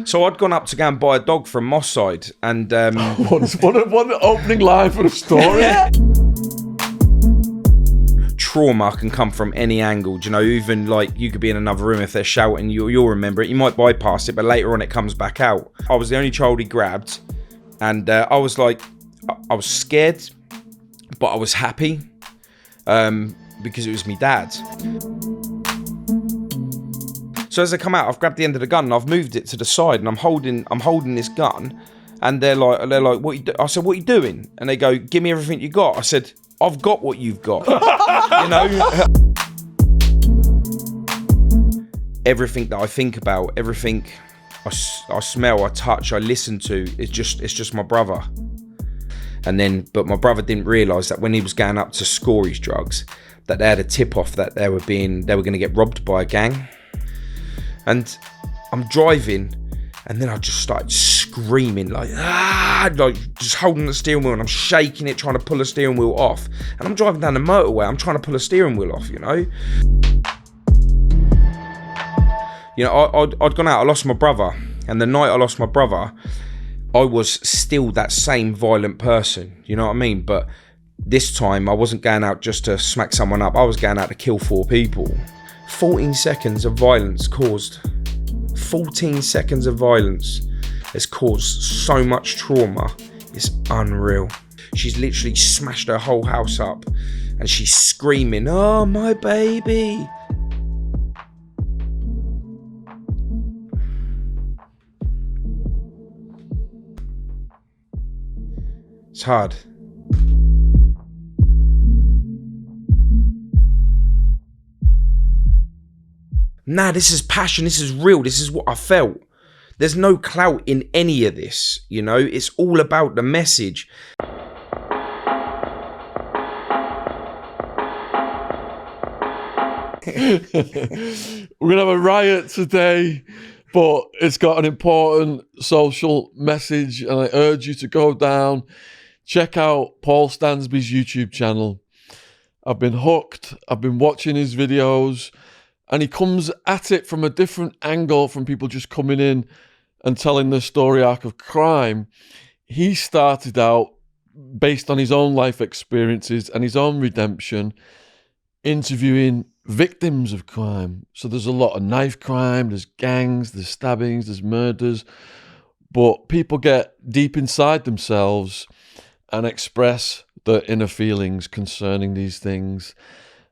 So I'd gone up to go and buy a dog from Moss Side, and what an opening line for the story. Trauma can come from any angle. Do you know, even like you could be in another room, if they're shouting, you'll remember it. You might bypass it, but later on it comes back out. I was the only child he grabbed, and I was scared, but I was happy because it was me dad. So as I come out, I've grabbed the end of the gun and I've moved it to the side, and I'm holding this gun, and they're like, what you do? I said, what are you doing? And they go, give me everything you got. I said, I've got what you've got. You know, everything that I think about, everything I smell, I touch, I listen to, it's just my brother. But my brother didn't realise that when he was going up to score his drugs, that they had a tip off that they were going to get robbed by a gang. And I'm driving, and then I just started screaming like just holding the steering wheel, and I'm shaking it, trying to pull the steering wheel off. And I'm driving down the motorway, I'm trying to pull the steering wheel off, you know. You know, I'd gone out, I lost my brother, and the night I lost my brother, I was still that same violent person, you know what I mean? But this time I wasn't going out just to smack someone up, I was going out to kill 4 people. 14 seconds of violence caused. 14 seconds of violence has caused so much trauma. It's unreal. She's literally smashed her whole house up, and she's screaming, "Oh, my baby." It's hard. Nah, this is passion, this is real, this is what I felt. There's no clout in any of this, you know, it's all about the message. We're going to have a riot today, but it's got an important social message, and I urge you to go down, check out Paul Stansby's YouTube channel. I've been hooked, I've been watching his videos, and he comes at it from a different angle from people just coming in and telling the story arc of crime. He started out based on his own life experiences and his own redemption, interviewing victims of crime. So there's a lot of knife crime, there's gangs, there's stabbings, there's murders, but people get deep inside themselves and express their inner feelings concerning these things.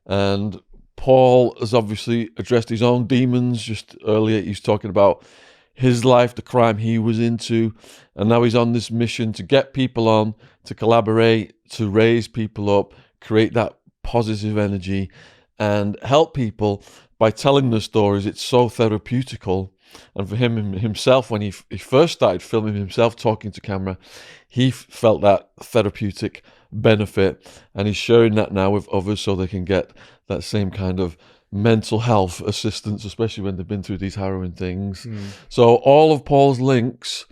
And Paul has obviously addressed his own demons. Just earlier, he's talking about his life, the crime he was into, and now he's on this mission to get people on, to collaborate, to raise people up, create that positive energy, and help people by telling the stories. It's so therapeutical. And for him himself, when he first started filming himself talking to camera, he felt that therapeutic benefit, and he's sharing that now with others so they can get that same kind of mental health assistance, especially when they've been through these harrowing things. So all of Paul's links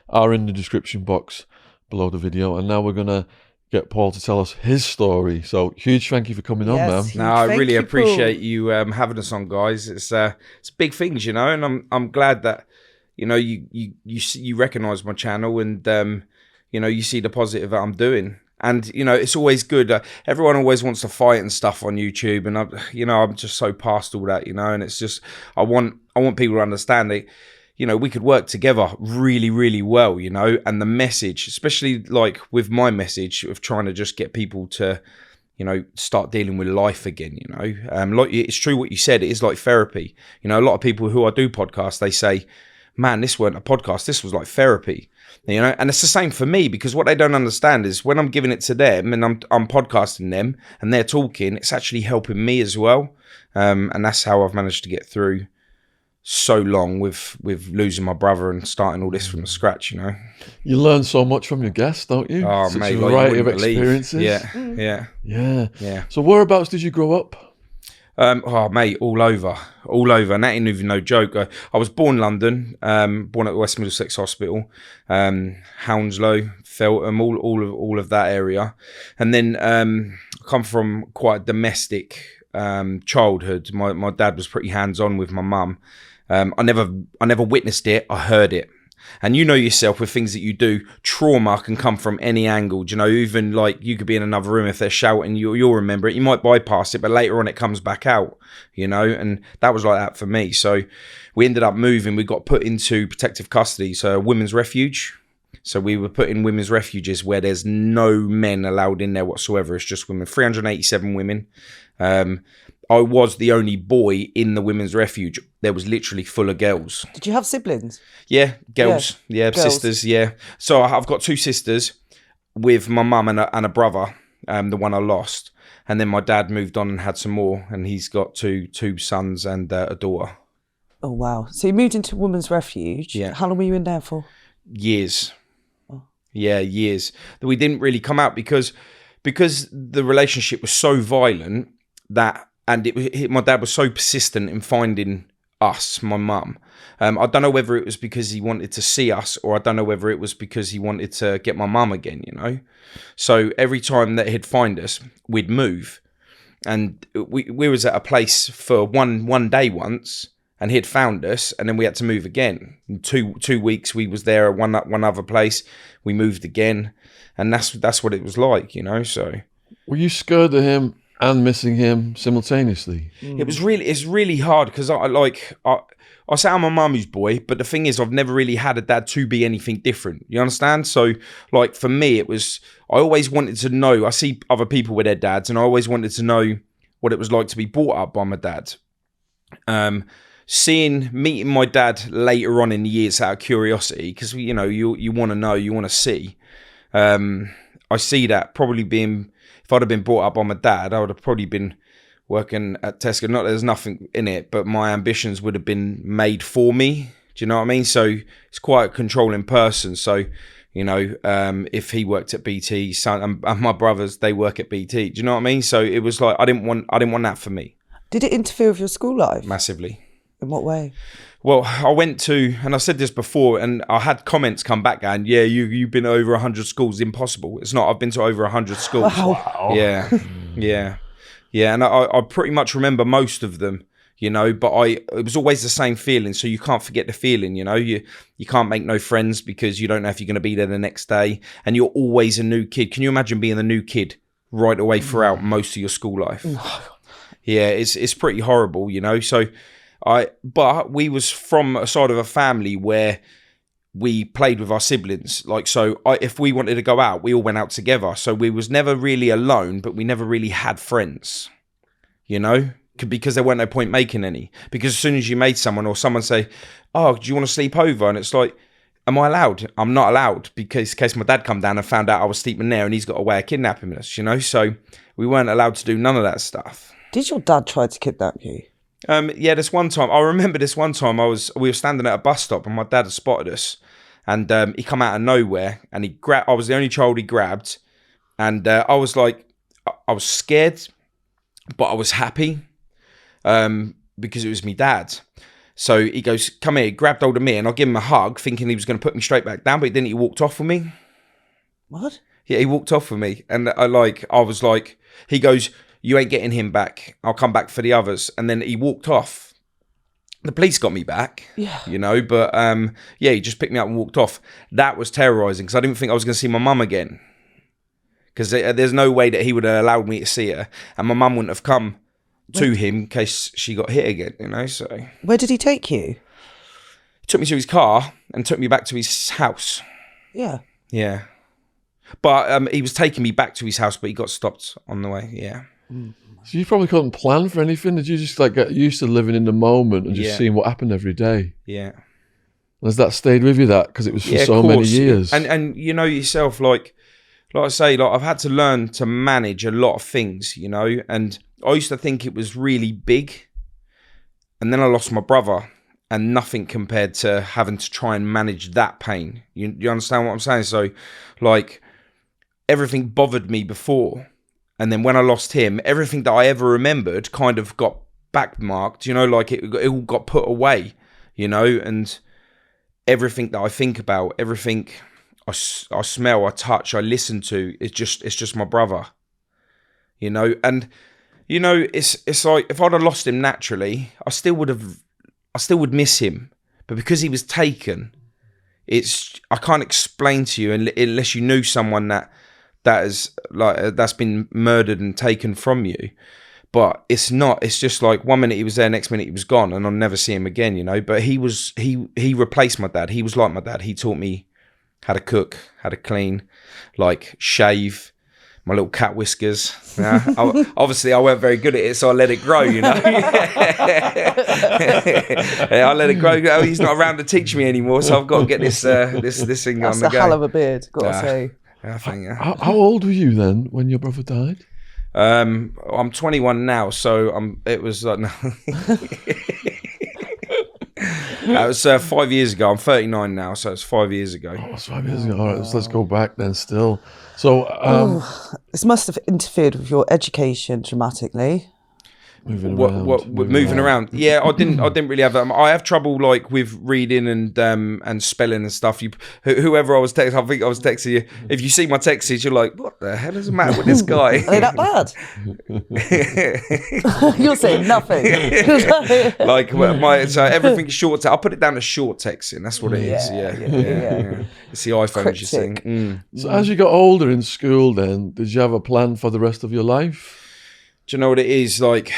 are in the description box below the video, and now we're going to get Paul to tell us his story. So huge thank you for coming on, man. No, I really appreciate you having us on, guys. It's big things, you know, and I'm glad that, you know, you recognise my channel, and you know, you see the positive that I'm doing. And, you know, it's always good. Everyone always wants to fight and stuff on YouTube. And, I'm just so past all that, you know. And it's just, I want people to understand that, you know, we could work together really, really well, you know. And the message, especially like with my message of trying to just get people to, you know, start dealing with life again, you know. Like, it's true what you said. It is like therapy. You know, a lot of people who I do podcasts, they say, man, this weren't a podcast. This was like therapy. You know, and it's the same for me, because what they don't understand is when I'm giving it to them and I'm podcasting them and they're talking, it's actually helping me as well. And that's how I've managed to get through so long with losing my brother and starting all this from scratch, you know. You learn so much from your guests, don't you? Oh, such mate, a variety of experiences. Yeah. So whereabouts did you grow up? Oh, mate, all over, and that ain't even no joke. I was born in London, born at West Middlesex Hospital, Hounslow, Feltham, all of that area, and then I come from quite a domestic childhood. My dad was pretty hands-on with my mum. I never witnessed it. I heard it. And you know yourself with things that you do, trauma can come from any angle. Do you know, even like you could be in another room, if they're shouting, you'll remember it. You might bypass it, but later on it comes back out, you know, and that was like that for me. So we ended up moving. We got put into protective custody, so a women's refuge. So we were put in women's refuges where there's no men allowed in there whatsoever. It's just women, 387 women. I was the only boy in the women's refuge. There was literally full of girls. Did you have siblings? Yeah, girls. Yeah, girls. sisters. Yeah. So I've got 2 sisters with my mum and a brother, the one I lost. And then my dad moved on and had some more. And he's got two sons and a daughter. Oh, wow. So you moved into women's refuge. Yeah. How long were you in there for? Years. Yeah, years. We didn't really come out because the relationship was so violent that, and my dad was so persistent in finding us, my mum. I don't know whether it was because he wanted to see us, or I don't know whether it was because he wanted to get my mum again, you know. So every time that he'd find us, we'd move, and we was at a place for one day once. And he'd found us, and then we had to move again. In two weeks, we was there at one other place. We moved again, and that's what it was like, you know. So, were you scared of him and missing him simultaneously? it's really hard because I say I'm a mummy's boy, but the thing is, I've never really had a dad to be anything different. You understand? So, like for me, I always wanted to know. I see other people with their dads, and I always wanted to know what it was like to be brought up by my dad. Meeting my dad later on in the years out of curiosity, because you know you want to know, you want to see. I see that probably being, if I'd have been brought up by my dad, I would have probably been working at Tesco. Not that there's nothing in it, but my ambitions would have been made for me. Do you know what I mean? So it's quite a controlling person. So you know, if he worked at BT, son and my brothers, they work at BT. Do you know what I mean? So it was like I didn't want that for me. Did it interfere with your school life? Massively. In what way? Well, I went to, and I said this before, and I had comments come back going, yeah, you've been over 100 schools. Impossible. It's not. I've been to over 100 schools. Wow. Yeah. And I pretty much remember most of them, you know, but it was always the same feeling. So you can't forget the feeling, you know, you can't make no friends because you don't know if you're going to be there the next day. And you're always a new kid. Can you imagine being the new kid right away throughout most of your school life? Yeah, it's pretty horrible, you know. So but we was from a side of a family where we played with our siblings. Like, so if we wanted to go out, we all went out together. So we was never really alone, but we never really had friends, you know, because there weren't no point making any. Because as soon as you made someone or someone say, oh, do you want to sleep over? And it's like, am I allowed? I'm not allowed, because in case my dad come down and found out I was sleeping there and he's got a way of kidnapping us, you know. So we weren't allowed to do none of that stuff. Did your dad try to kidnap you? Yeah, this one time, I remember this one time we were standing at a bus stop and my dad had spotted us, and he come out of nowhere and I was the only child he grabbed, and I was like, I was scared, but I was happy, because it was me dad. So he goes, come here, he grabbed hold of me, and I give him a hug thinking he was going to put me straight back down, but he didn't. He walked off with me. What? Yeah, he walked off with me, and I was like, he goes, you ain't getting him back. I'll come back for the others. And then he walked off. The police got me back, you know, but yeah, he just picked me up and walked off. That was terrorising because I didn't think I was going to see my mum again. Because there's no way that he would have allowed me to see her. And my mum wouldn't have come to him in case she got hit again, you know, so. Where did he take you? He took me to his car and took me back to his house. Yeah. Yeah. But he was taking me back to his house, but he got stopped on the way, yeah. So you probably couldn't plan for anything. Did you just like get used to living in the moment and just seeing what happened every day? Yeah. Has that stayed with you, that? Because it was for so many years. And you know yourself, like I say, like I've had to learn to manage a lot of things, you know, and I used to think it was really big. And then I lost my brother, and nothing compared to having to try and manage that pain. You understand what I'm saying? So like everything bothered me before. And then when I lost him, everything that I ever remembered kind of got backmarked, you know, like it all got put away, you know, and everything that I think about, everything I smell, I touch, I listen to, it's just my brother, you know. And You know, it's like if I'd have lost him naturally, I still would miss him. But because he was taken, I can't explain to you unless you knew someone that's been murdered and taken from you. But it's just like 1 minute he was there, next minute he was gone, and I'll never see him again, you know. But he replaced my dad. He was like my dad. He taught me how to cook, how to clean, like shave, my little cat whiskers. Yeah. Obviously, I weren't very good at it, so I let it grow, you know. Yeah, I let it grow. Oh, he's not around to teach me anymore, so I've got to get this thing on the go. That's a hell of a beard, got to say. I think, How old were you then when your brother died? I'm 21 now, so it was like no. That was 5 years ago. I'm 39 now, so it's 5 years ago. Oh, it's 5 years ago. All right, let's go back then still. So, this must have interfered with your education dramatically. Moving around. Yeah, I didn't really have that. I have trouble like with reading and spelling and stuff. Whoever I was texting, I think I was texting you. If you see my texts, you're like, what the hell is the matter with this guy? Are they that bad? You're saying nothing. Like so everything's short. I put it down as short texting. That's what it is. Yeah. It's the iPhone, you see. So as you got older in school, then did you have a plan for the rest of your life? Do you know what it is? Like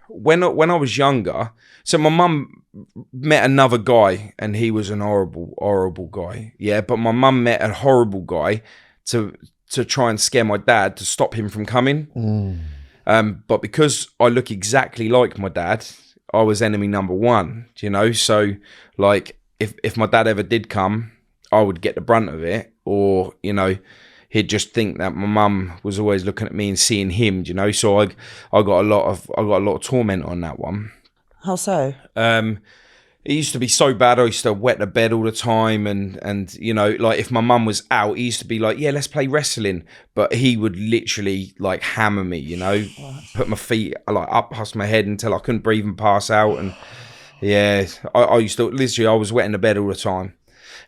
when I was younger, so my mum met another guy and he was an horrible guy. Yeah, but my mum met a horrible guy to try and scare my dad to stop him from coming. But because I look exactly like my dad, I was enemy number one, you know? So like if my dad ever did come, I would get the brunt of it, or, you know, he'd just think that my mum was always looking at me and seeing him, you know. So I got a lot of torment on that one. How so? It used to be so bad. I used to wet the bed all the time, and you know, like if my mum was out, he used to be like, "Yeah, let's play wrestling," but he would literally like hammer me, you know, put my feet like up past my head until I couldn't breathe and pass out. And yeah, I used to literally, I was wetting the bed all the time.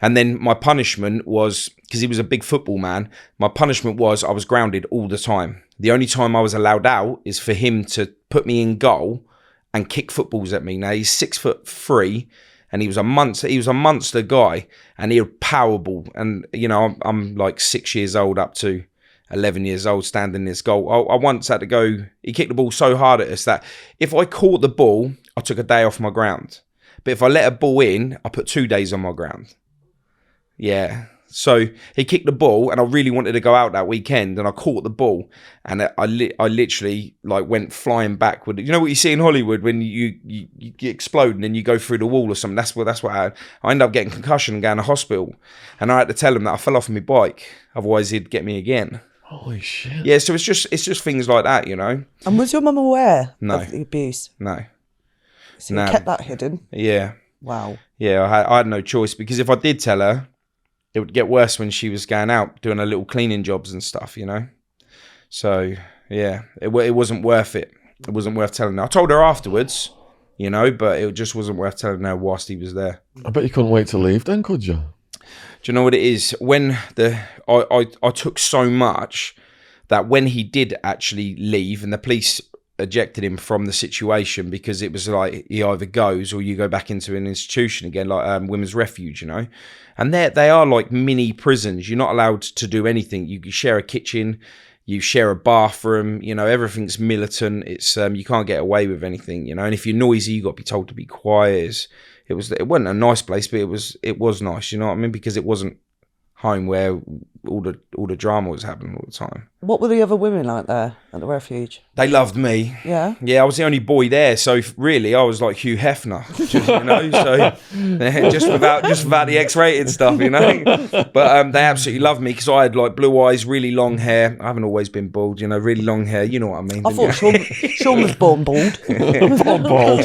And then my punishment was, because he was a big football man, my punishment was I was grounded all the time. The only time I was allowed out is for him to put me in goal and kick footballs at me. Now, he's 6'3", and he was a monster guy, and he had power ball. And, you know, I'm like 6 years old up to 11 years old standing in this goal. I once had to go, he kicked the ball so hard at us that if I caught the ball, I took a day off my ground. But if I let a ball in, I put 2 days on my ground. Yeah, so he kicked the ball, and I really wanted to go out that weekend, and I caught the ball, and I literally like went flying backward. You know what you see in Hollywood when you explode and then you go through the wall or something? That's what I ended up getting concussion and going to hospital, and I had to tell him that I fell off my bike, otherwise he'd get me again. Holy shit! Yeah, so it's just things like that, you know. And was your mum aware No. of the abuse? No. So you kept that hidden? Yeah. Wow. Yeah, I had no choice, because if I did tell her, it would get worse when she was going out doing her little cleaning jobs and stuff, you know. So yeah, it wasn't worth it. It wasn't worth telling her. I told her afterwards, you know, but it just wasn't worth telling her whilst he was there. I bet you couldn't wait to leave then, could you? Do you know what it is? When I took so much that when he did actually leave, and the police ejected him from the situation, because it was like he either goes or you go back into an institution again, like women's refuge, you know. And they are like mini prisons. You're not allowed to do anything. You share a kitchen, you share a bathroom, you know, everything's militant. It's you can't get away with anything, you know. And if you're noisy, you got to be told to be quiet. It wasn't a nice place, but it was nice, you know what I mean? Because it wasn't home where all the drama was happening all the time. What were the other women like there at the refuge? They loved me. Yeah? Yeah, I was the only boy there, so really I was like Hugh Hefner, just, you know, so just without the X-rated stuff, you know. But they absolutely loved me, because I had like blue eyes, really long hair. I haven't always been bald, you know, really long hair, you know what I mean. I thought Sean was born bald. Born bald.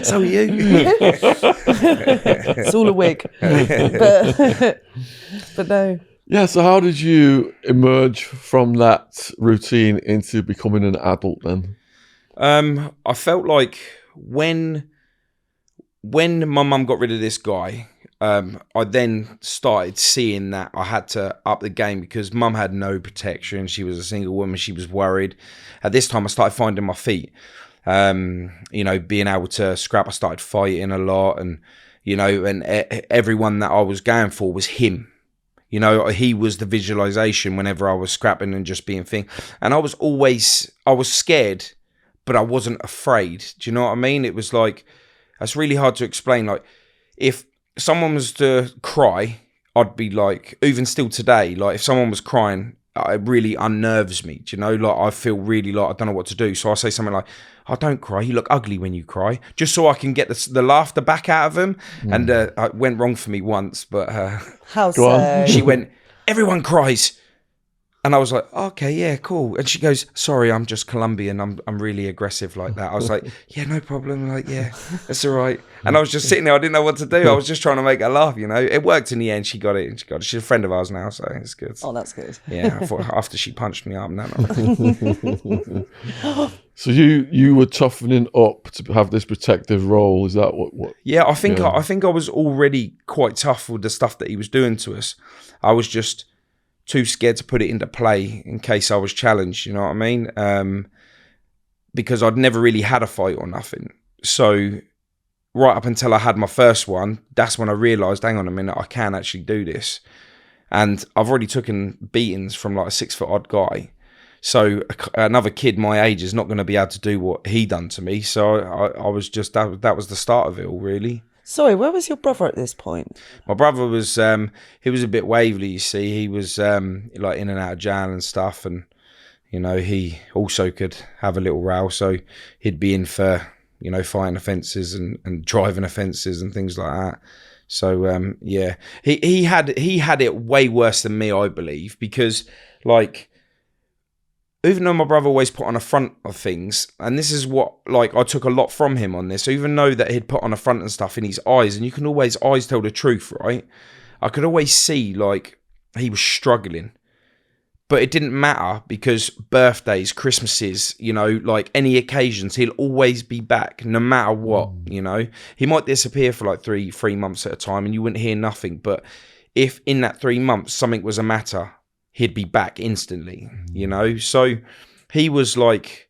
So are you. It's all a wig. But no. Yeah, so how did you emerge from that routine into becoming an adult then? I felt like when my mum got rid of this guy, I then started seeing that I had to up the game because mum had no protection. She was a single woman. She was worried. At this time, I started finding my feet. Being able to scrap. I started fighting a lot, and everyone that I was going for was him. He was the visualization whenever I was scrapping and just being thing. And I was scared, but I wasn't afraid. Do you know what I mean? It was like, that's really hard to explain. Like, if someone was to cry, I'd be like, even still today, like if someone was crying, it really unnerves me. Do you know? Like, I feel really like I don't know what to do. So I say something like, "Oh, don't cry. You look ugly when you cry," just so I can get the laughter back out of them. And it went wrong for me once, but how so? she went, "Everyone cries." And I was like, "Okay, yeah, cool." And she goes, "Sorry, I'm just Colombian. I'm really aggressive like that." I was like, "Yeah, no problem. Like, yeah, that's all right." And I was just sitting there. I didn't know what to do. I was just trying to make her laugh, It worked in the end. She got it. She's a friend of ours now, so it's good. Oh, that's good. Yeah, I thought after she punched me up, no. So you were toughening up to have this protective role. Is that what? Yeah, I think I was already quite tough with the stuff that he was doing to us. I was just too scared to put it into play in case I was challenged, you know what I mean? Because I'd never really had a fight or nothing. So right up until I had my first one, that's when I realised, hang on a minute, I can actually do this. And I've already taken beatings from like a 6 foot odd guy. So another kid my age is not going to be able to do what he done to me. So I was just, that was the start of it all, really. Sorry, where was your brother at this point? My brother was, he was a bit wavery, you see. He was like in and out of jail and stuff. And, he also could have a little row. So he'd be in for, fighting offences and driving offences and things like that. So, yeah, he had it way worse than me, I believe, because like, even though my brother always put on a front of things, and this is what, like, I took a lot from him on this, so even though that he'd put on a front and stuff in his eyes, and you can always, eyes tell the truth, right? I could always see, like, he was struggling. But it didn't matter because birthdays, Christmases, like any occasions, he'll always be back no matter what, He might disappear for like three months at a time and you wouldn't hear nothing. But if in that 3 months something was a matter, he'd be back instantly, So he was like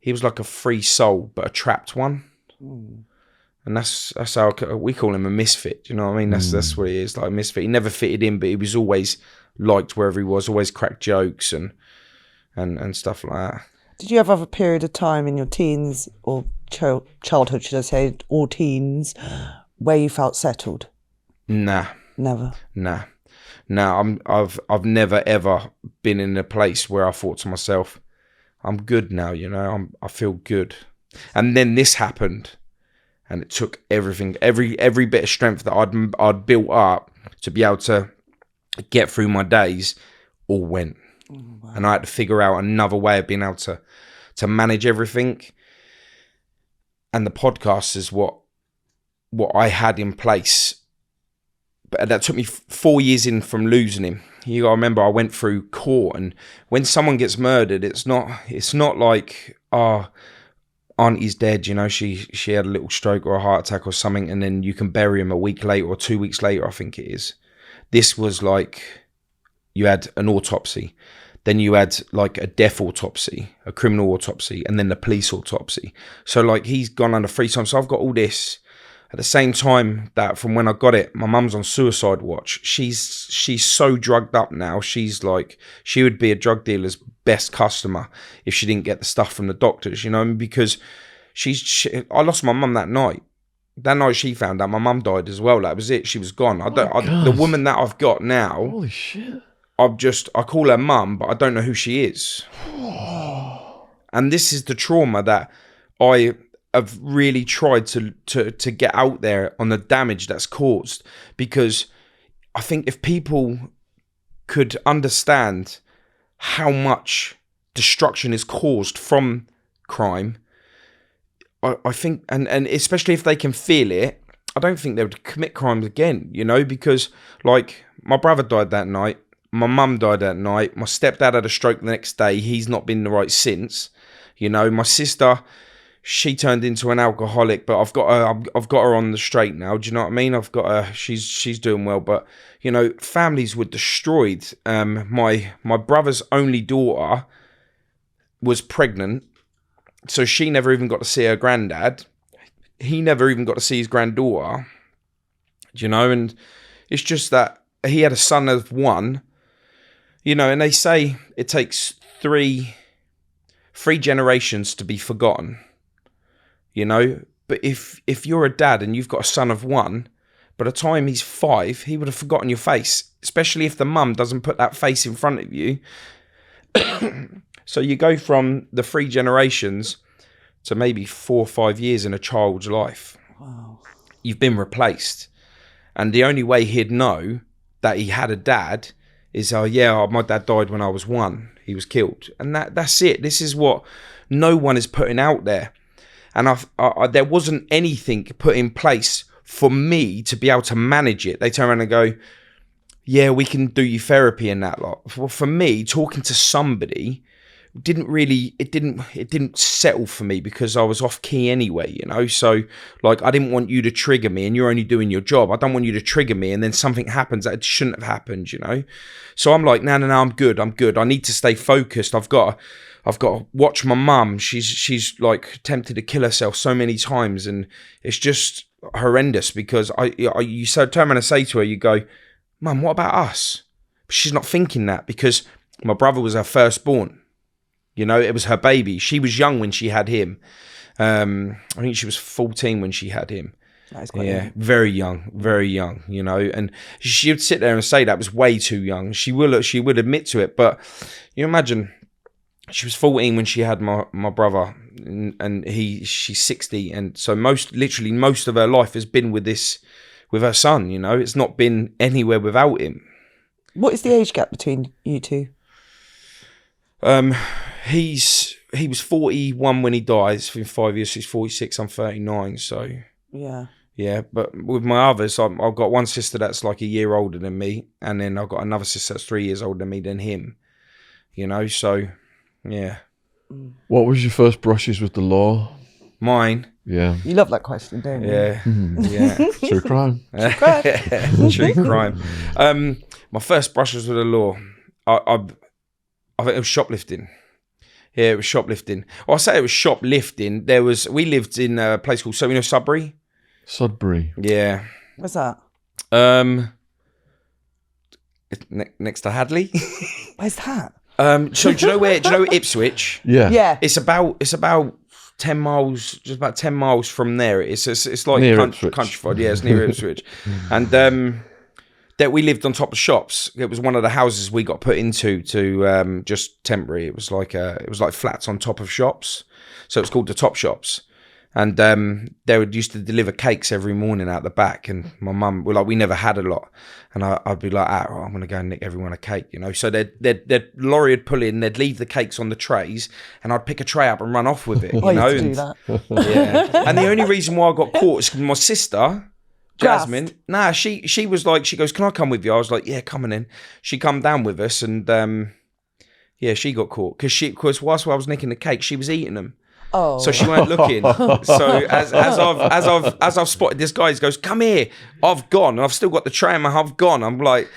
a free soul, but a trapped one. And that's how we call him a misfit. Do you know what I mean? That's what he is, like a misfit. He never fitted in, but he was always liked wherever he was, always cracked jokes and stuff like that. Did you ever have a period of time in your teens or childhood, should I say, or teens, where you felt settled? Nah. Never? Nah. No, I've never ever been in a place where I thought to myself, I'm good now, I feel good. And then this happened, and it took everything, every bit of strength that I'd built up to be able to get through my days, all went. Oh, wow. And I had to figure out another way of being able to manage everything. And the podcast is what I had in place. But that took me 4 years in from losing him. You gotta remember, I went through court, and when someone gets murdered, it's not like, auntie's dead, she had a little stroke or a heart attack or something, and then you can bury him a week later or 2 weeks later, I think it is. This was like, you had an autopsy, then you had like a death autopsy, a criminal autopsy, and then the police autopsy. So like, he's gone under 3 times. So I've got all this. At the same time that from when I got it, my mum's on suicide watch. She's so drugged up now. She's like, she would be a drug dealer's best customer if she didn't get the stuff from the doctors, because I lost my mum that night. That night she found out my mum died as well. That was it. She was gone. The woman that I've got now, holy shit, I call her mum, but I don't know who she is. And this is the trauma that I have really tried to get out there on the damage that's caused, because I think if people could understand how much destruction is caused from crime, I think, and especially if they can feel it, I don't think they would commit crimes again, because like my brother died that night, my mum died that night, my stepdad had a stroke the next day, he's not been right since, my sister, she turned into an alcoholic, but I've got her on the straight now. Do you know what I mean? I've got her. She's doing well, but you know, families were destroyed. My brother's only daughter was pregnant, so she never even got to see her granddad. He never even got to see his granddaughter. Do you know? And it's just that he had a son of one. You know, and they say it takes three generations to be forgotten. You know, but if you're a dad and you've got a son of one, by the time he's 5, he would have forgotten your face, especially if the mum doesn't put that face in front of you. So you go from the 3 generations to maybe 4 or 5 years in a child's life. Wow. You've been replaced. And the only way he'd know that he had a dad is, my dad died when I was 1. He was killed. And that's it. This is what no one is putting out there. And there wasn't anything put in place for me to be able to manage it. They turn around and go, yeah, we can do you therapy and that lot. Well, for me, talking to somebody it didn't settle for me because I was off key anyway, you know. So like, I didn't want you to trigger me, and you're only doing your job. I don't want you to trigger me and then something happens that shouldn't have happened, you know. So I'm like, no, I'm good. I need to stay focused. I've got to watch my mum. She's like tempted to kill herself so many times, and it's just horrendous because you turn around and say to her, you go, Mum, what about us? But she's not thinking that because my brother was her firstborn. You know, it was her baby. She was young when she had him. I think she was 14 when she had him. That is quite young. Very young, you know. And she would sit there and say that was way too young. She would admit to it. But you imagine, she was 14 when she had my brother, and she's 60. And so most of her life has been with her son, you know. It's not been anywhere without him. What is the age gap between you two? He was 41 when he died. It's been 5 years. He's 46. I'm 39. So yeah. But with my others, I've got one sister that's like a year older than me, and then I've got another sister that's 3 years older than me than him. You know, so yeah. What was your first brushes with the law? Mine. Yeah. You love that question, don't you? Yeah. Yeah. True crime. True crime. My first brushes with the law. I think it was shoplifting. Yeah, it was shoplifting. Well, I say it was shoplifting. We lived in a place called, Sudbury? Sudbury. Yeah. What's that? Next to Hadley. Where's that? So do you know Ipswich? Yeah. Yeah. It's about 10 miles, just about 10 miles from there. It's like near countrified. Yeah, it's near Ipswich. And that we lived on top of shops. It was one of the houses we got put into to just temporary. It was like flats on top of shops, so it was called the Top Shops. And they used to deliver cakes every morning out the back. And my mum, we never had a lot, and I'd be like, I'm gonna go and nick everyone a cake, you know. So their lorry would pull in, they'd leave the cakes on the trays, and I'd pick a tray up and run off with it, you know. I used to do that. Yeah. And the only reason why I got caught is because my sister, Jasmine, she was like, she goes, can I come with you? I was like, yeah, come on in. She come down with us, and she got caught because whilst I was nicking the cake, she was eating them. Oh. So she weren't looking. So as I've spotted this guy, he goes, come here. I've gone, and I've still got the tray in my hand. I've gone. I'm like,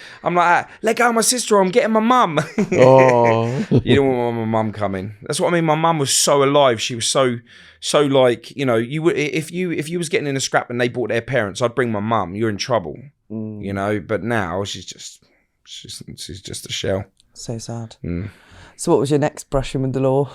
let go of my sister. I'm getting my mum. Oh. You don't want my mum coming. That's what I mean. My mum was so alive. She was so like, you know, you would, if you was getting in a scrap and they brought their parents, I'd bring my mum. You're in trouble, you know. But now she's just a shell. So sad. So what was your next brushing with the law?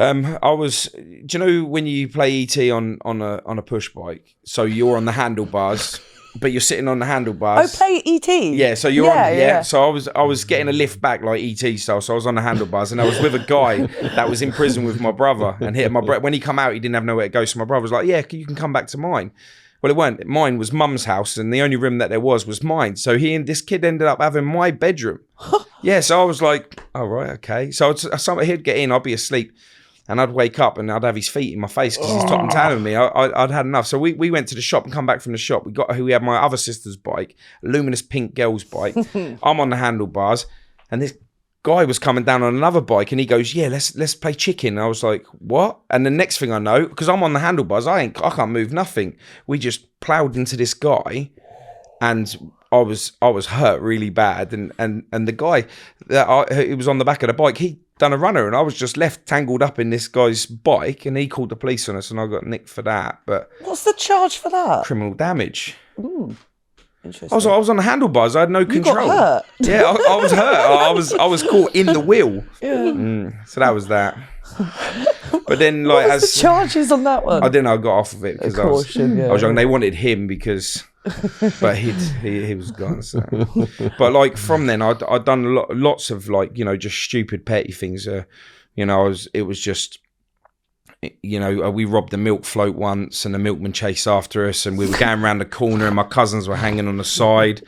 I was. Do you know when you play ET on a push bike? So you're on the handlebars, but you're sitting on the handlebars. Oh, play ET. Yeah. So you're on. Yeah. So I was getting a lift back like ET style. So I was on the handlebars, and I was with a guy that was in prison with my brother, and when he come out, he didn't have nowhere to go. So my brother was like, "Yeah, you can come back to mine." Well, it weren't. Mine was mum's house, and the only room that there was mine. So he and this kid ended up having my bedroom. Yeah. So I was like, "Oh right, okay." So he'd get in, I'd be asleep. And I'd wake up and I'd have his feet in my face because he's top and tail of me. I'd had enough. So we went to the shop and come back from the shop. We had my other sister's bike, a luminous pink girl's bike. I'm on the handlebars, and this guy was coming down on another bike, and he goes, "Yeah, let's play chicken." And I was like, "What?" And the next thing I know, because I'm on the handlebars, I can't move nothing. We just ploughed into this guy, and I was hurt really bad. And the guy who was on the back of the bike, he done a runner, and I was just left tangled up in this guy's bike, and he called the police on us, and I got nicked for that. But what's the charge for that? criminal damage. Interesting. I was on the handlebars. I had no control. You got hurt. Yeah, I was hurt. I was caught in the wheel. Yeah. So that was that. But then, like, What's the charges on that one? I didn't know, I got off of it because I was young. They wanted him because, but he was gone. So. But like from then, I'd done lots of like, you know, just stupid petty things. You know, it was just. You know, we robbed the milk float once, and the milkman chased after us, and we were going around the corner, and my cousins were hanging on the side.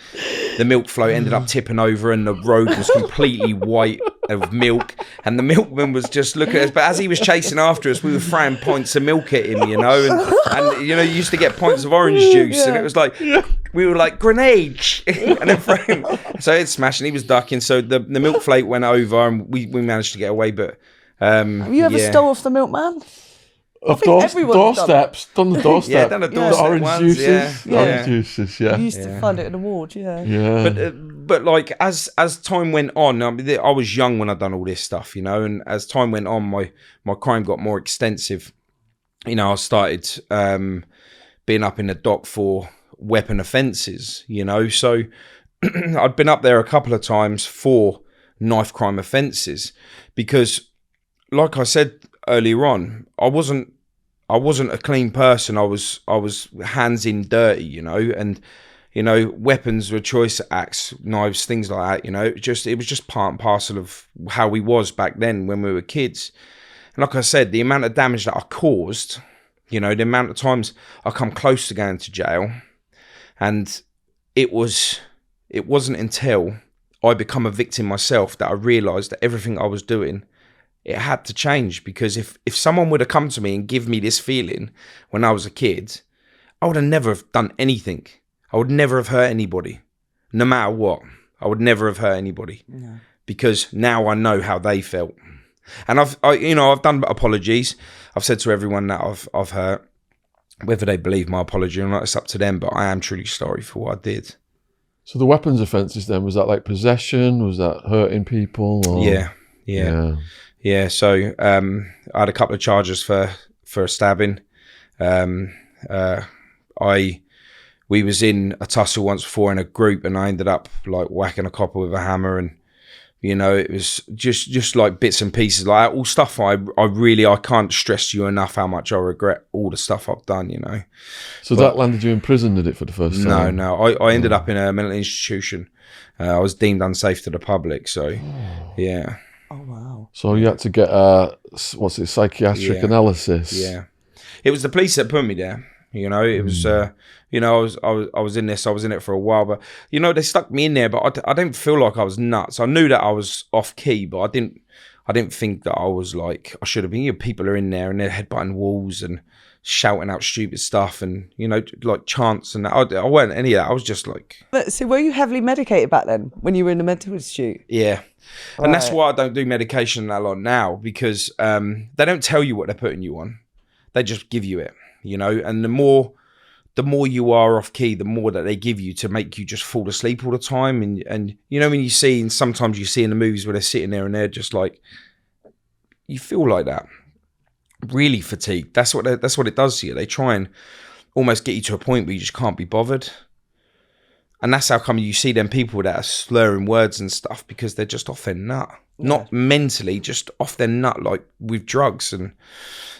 The milk float ended up tipping over, and the road was completely white of milk, and the milkman was just looking at us. But as he was chasing after us, we were throwing pints of milk at him, you know, and you know, you used to get pints of orange juice, and it was like we were like grenades, and then throwing. So it smashed, and he was ducking. So the milk float went over, and we managed to get away, but. Have you ever stole off the milkman? Doorsteps, done the doorstep. Yeah, done the doorstep the orange ones, juices. yeah. Orange juices, yeah. You used to find it in the ward, yeah. Yeah. But like as time went on, I mean, I was young when I done all this stuff, you know, and as time went on, my crime got more extensive. You know, I started being up in the dock for weapon offences, you know, so I'd been up there a couple of times for knife crime offences because, like I said earlier on, I wasn't a clean person. I was hands in dirty, you know, and you know, weapons were choice, axe, knives, things like that, you know. It was just part and parcel of how we was back then when we were kids. And like I said, the amount of damage that I caused, you know, the amount of times I come close to going to jail, and it wasn't until I become a victim myself that I realised that everything I was doing, it had to change. Because if someone would have come to me and give me this feeling when I was a kid, I would have never have done anything. I would never have hurt anybody, no matter what. I would never have hurt anybody, because now I know how they felt. And I've done apologies. I've said to everyone that I've hurt, whether they believe my apology or not, it's up to them. But I am truly sorry for what I did. So the weapons offences then, was that like possession? Was that hurting people? Or? Yeah. So I had a couple of charges for stabbing. We was in a tussle once before in a group, and I ended up like whacking a copper with a hammer, and you know, it was just like bits and pieces, like all stuff. I can't stress to you enough how much I regret all the stuff I've done, you know. So that landed you in prison, did it, for the first time? No. I ended up in a mental institution. I was deemed unsafe to the public, so yeah. Oh wow! So you had to get psychiatric analysis? Yeah, it was the police that put me there. You know, it was. You know, I was in this. I was in it for a while, but you know, they stuck me in there. But I didn't feel like I was nuts. I knew that I was off key, but I didn't think that I was like I should have been. You know, people are in there and they're headbutting walls and shouting out stupid stuff, and you know, like chants and that. I wasn't any of that. I was just like. So were you heavily medicated back then when you were in the mental institute? Yeah. Right. And that's why I don't do medication that lot now, because they don't tell you what they're putting you on. They just give you it, you know. And the more you are off key, the more that they give you to make you just fall asleep all the time. And you know, when you see, and sometimes you see in the movies where they're sitting there and they're just like, you feel like that, really fatigued. That's what it does to you. They try and almost get you to a point where you just can't be bothered. And that's how come you see them people that are slurring words and stuff, because they're just off their nut. Yeah. Not mentally, just off their nut, like with drugs. And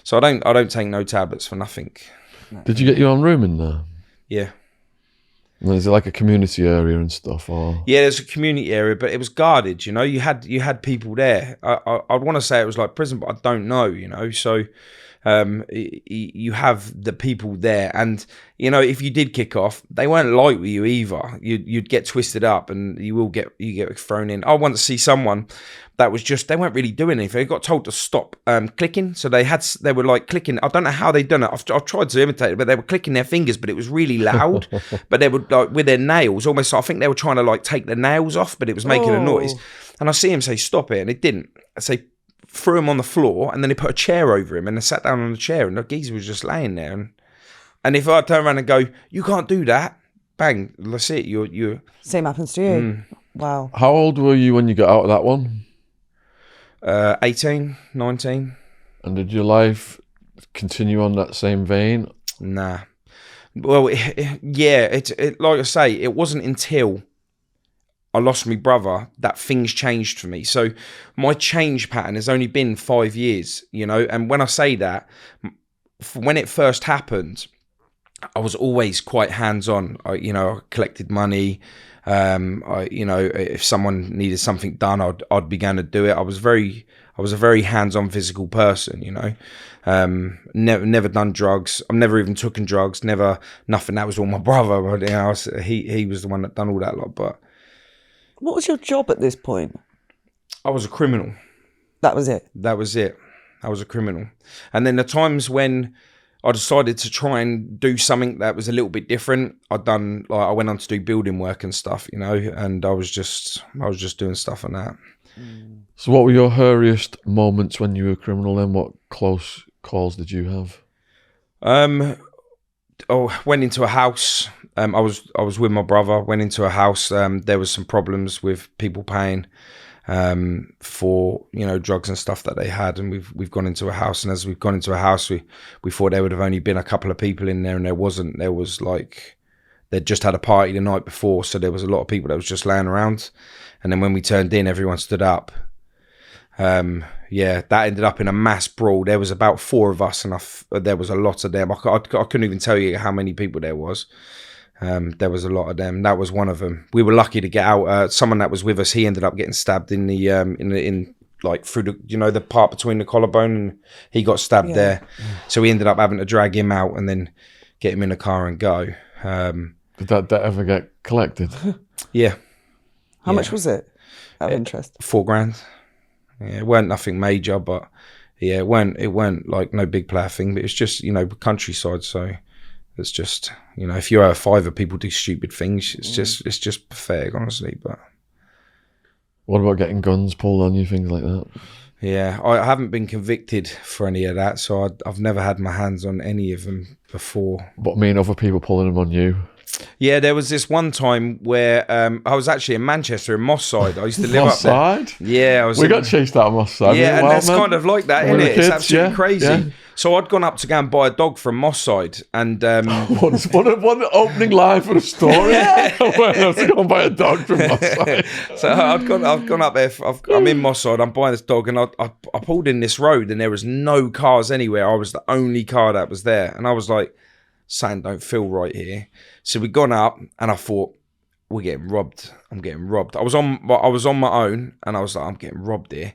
so I don't take no tablets for nothing. No. Did you get your own room in there? Yeah. And is it like a community area and stuff? Or? Yeah, there's a community area, but it was guarded, you know. You had people there. I'd want to say it was like prison, but I don't know, you know. So you have the people there, and you know, if you did kick off, they weren't light with you either. You'd get twisted up, and you get thrown in. I want to see someone that was just, they weren't really doing anything. They got told to stop clicking, so they were like clicking. I don't know how they done it. I've tried to imitate it, but they were clicking their fingers, but it was really loud. But they would like with their nails, almost. I think they were trying to like take the nails off, but it was making a noise. And I see him say, stop it. And it didn't. I say, threw him on the floor, and then he put a chair over him, and I sat down on the chair, and the geezer was just laying there. And if I turn around and go, you can't do that, bang, that's it. You're Same happens to you. Wow. How old were you when you got out of that one? 18, 19. And did your life continue on that same vein? Nah. Well, it like I say, it wasn't until I lost my brother that things changed for me. So my change pattern has only been 5 years, you know. And when I say that, when it first happened, I was always quite hands-on. I collected money. If someone needed something done, I'd begin to do it. I was a very hands-on physical person, you know. Never done drugs. I've never even taken drugs. Nothing. That was all my brother. You know, he was the one that done all that lot. But What was your job at this point? I was a criminal. That was it? That was it. I was a criminal. And then the times when I decided to try and do something that was a little bit different, I went on to do building work and stuff, you know, and I was just doing stuff on that. So what were your hurriest moments when you were a criminal then? What close calls did you have? Went into a house. I was with my brother, went into a house. There was some problems with people paying for, you know, drugs and stuff that they had, and we've gone into a house, and as we've gone into a house, we thought there would have only been a couple of people in there, and there wasn't. There was like, they'd just had a party the night before, so there was a lot of people that was just laying around. And then when we turned in, everyone stood up. That ended up in a mass brawl. There was about 4 of us, and there was a lot of them. I couldn't even tell you how many people there was. There was a lot of them. That was one of them. We were lucky to get out. Someone that was with us, he ended up getting stabbed in through the, you know, the part between the collarbone, and he got stabbed there. So we ended up having to drag him out and then get him in a car and go. Did that ever get collected? Yeah. How much was it? Out of interest. $4,000. Yeah, it weren't nothing major, but yeah, it weren't like no big player thing. But it's just, you know, countryside, so. It's just, you know, if you're a fiver, people do stupid things. It's just pathetic, honestly. But what about getting guns pulled on you, things like that? Yeah, I haven't been convicted for any of that, so I've never had my hands on any of them before. But I mean, other people pulling them on you? Yeah, there was this one time where I was actually in Manchester, in Moss Side. I used to live Moss up there. Side? Yeah, we got chased out of Moss Side. Yeah, and that's kind of like that, isn't it? It's absolutely crazy. Yeah. So I'd gone up to go and buy a dog from Moss Side, and what an opening line for the story. I have to go and buy a dog from Moss Side. So I've gone up there. I'm in Moss Side. I'm buying this dog, and I pulled in this road, and there was no cars anywhere. I was the only car that was there, and I was like, something don't feel right here. So we'd gone up, and I thought, we're getting robbed. I'm getting robbed. I was on my own, and I was like, I'm getting robbed here.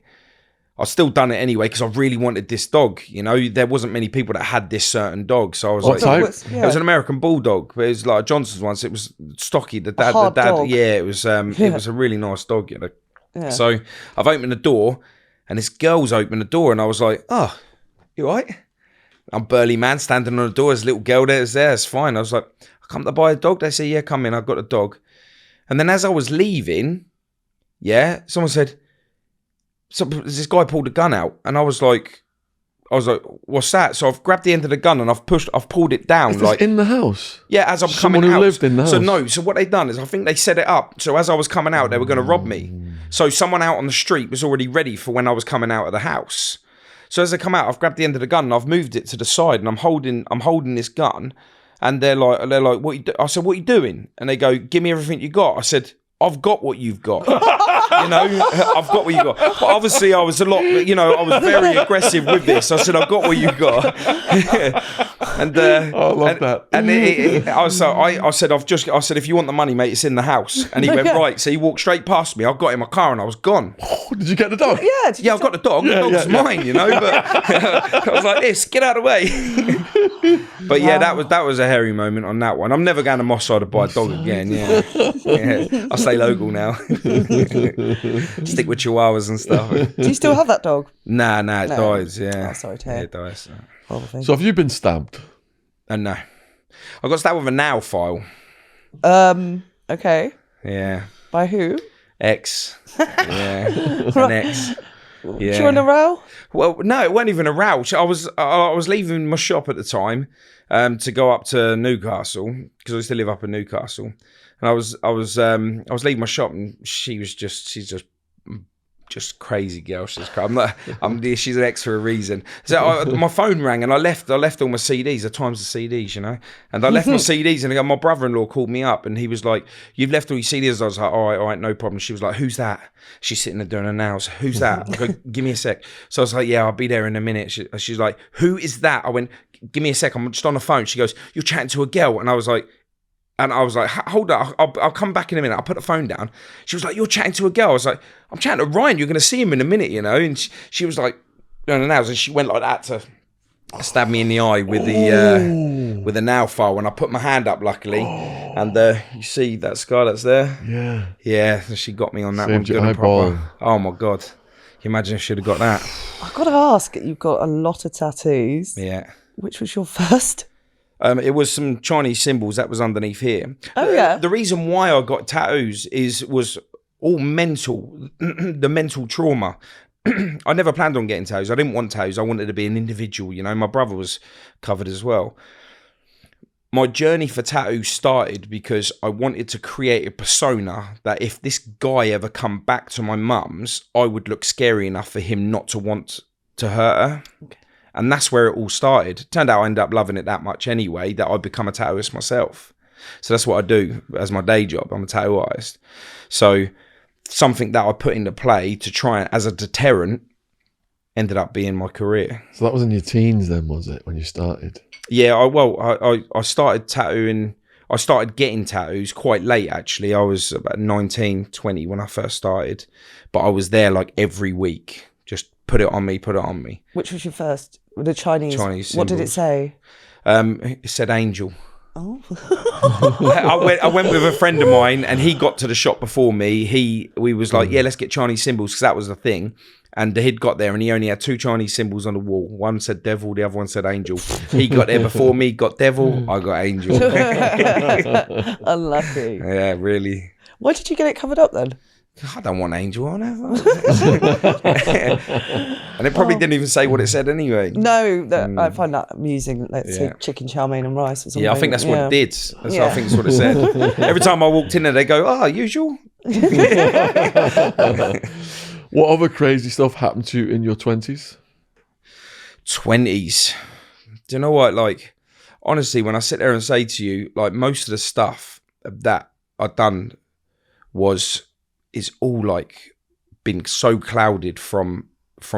I still done it anyway because I really wanted this dog. You know, there wasn't many people that had this certain dog, so I was it was an American Bulldog, but it was like Johnson's one. So it was stocky. The dad, dog. yeah, it was a really nice dog. You know, so I've opened the door, and this girl's opened the door, and I was like, oh, you all right? I'm a burly man standing on the door. There's a little girl there. It's fine. I was like, I come to buy a dog. They say, yeah, come in. I've got a dog. And then as I was leaving, someone said, so this guy pulled a gun out, and I was like, what's that? So I've grabbed the end of the gun and I've pulled it down. Is this in the house? Yeah, as I'm Someone coming out. Who lived in the house? So what they done is I think they set it up. So as I was coming out, they were going to rob me. So someone out on the street was already ready for when I was coming out of the house. So as I come out, I've grabbed the end of the gun and I've moved it to the side, and I'm holding this gun, and they're like, what you do? I said, what are you doing? And they go, give me everything you got. I said, I've got what you've got. You know, I've got what you got. But obviously I was I was very aggressive with this. I said, I've got what you got. And I love that. And I said, if you want the money, mate, it's in the house. And he went, right. So he walked straight past me. I got in my car and I was gone. Oh, did you get the dog? Yeah, I got the dog. The dog's mine, you know. But I was like, this, get out of the way. But yeah, that was a hairy moment on that one. I'm never going to Moss Side to buy a dog again. Yeah. I'll stay local now. Stick with chihuahuas and stuff. Do you still have that dog? Nah, it dies. Yeah. Oh, sorry to hear. Yeah, it dies. So have you been stabbed? No. I got stabbed with a nail file. Okay. Yeah. By who? Ex. Yeah. An ex. Yeah. Do you want a row? Well, no, it wasn't even a row. I was leaving my shop at the time to go up to Newcastle because I used to live up in Newcastle, and I was leaving my shop, and she's just crazy girl. She's an ex for a reason. So my phone rang, and I left all my CDs. The times of CDs, you know. And I left my CDs, and my brother-in-law called me up, and he was like, "You've left all your CDs." I was like, "All right, no problem." She was like, "Who's that?" She's sitting there doing her nails. "Who's that?" I go, "Give me a sec." So I was like, "Yeah, I'll be there in a minute." She's like, "Who is that?" I went, "Give me a sec. I'm just on the phone." She goes, "You're chatting to a girl," and I was like, hold up, I'll come back in a minute. I'll put the phone down. She was like, "You're chatting to a girl." I was like, "I'm chatting to Ryan. You're going to see him in a minute, you know." And she was like, "No, nails," and she went like that to stab me in the eye with the nail file. And I put my hand up, luckily, and you see that scar that's there. Yeah. She got me on that one. Good and proper. Oh my god, can you imagine if she'd have got that? I've got to ask. You've got a lot of tattoos. Yeah. Which was your first? It was some Chinese symbols that was underneath here. Oh yeah. The reason why I got tattoos was all mental, the mental trauma. I never planned on getting tattoos. I didn't want tattoos. I wanted to be an individual, you know. My brother was covered as well. My journey for tattoos started because I wanted to create a persona that if this guy ever come back to my mum's, I would look scary enough for him not to want to hurt her. Okay. And that's where it all started. Turned out I ended up loving it that much anyway that I'd become a tattooist myself. So that's what I do as my day job. I'm a tattoo artist. So something that I put into play to try as a deterrent ended up being my career. So that was in your teens then, was it, when you started? Yeah, I started tattooing. I started getting tattoos quite late, actually. I was about 19, 20 when I first started. But I was there like every week. Just put it on me. Which was your first? The Chinese symbols. What did it say? It said angel. Oh. I went with a friend of mine, and he got to the shop before me. We was like, yeah, let's get Chinese symbols, because that was the thing. And he'd got there, and he only had 2 Chinese symbols on the wall. One said devil, the other one said angel. He got there before me, got devil, I got angel. Unlucky. Yeah, really. Why did you get it covered up then? I don't want angel on it. And it probably didn't even say what it said anyway. No, I find that amusing. Let's say chicken chow mein and rice or something. Yeah, I think that's what it did. I think that's what it said. Every time I walked in there, they go, usual. What other crazy stuff happened to you in your 20s? 20s. Do you know what? Like, honestly, when I sit there and say to you, like, most of the stuff that I've done is all like been so clouded from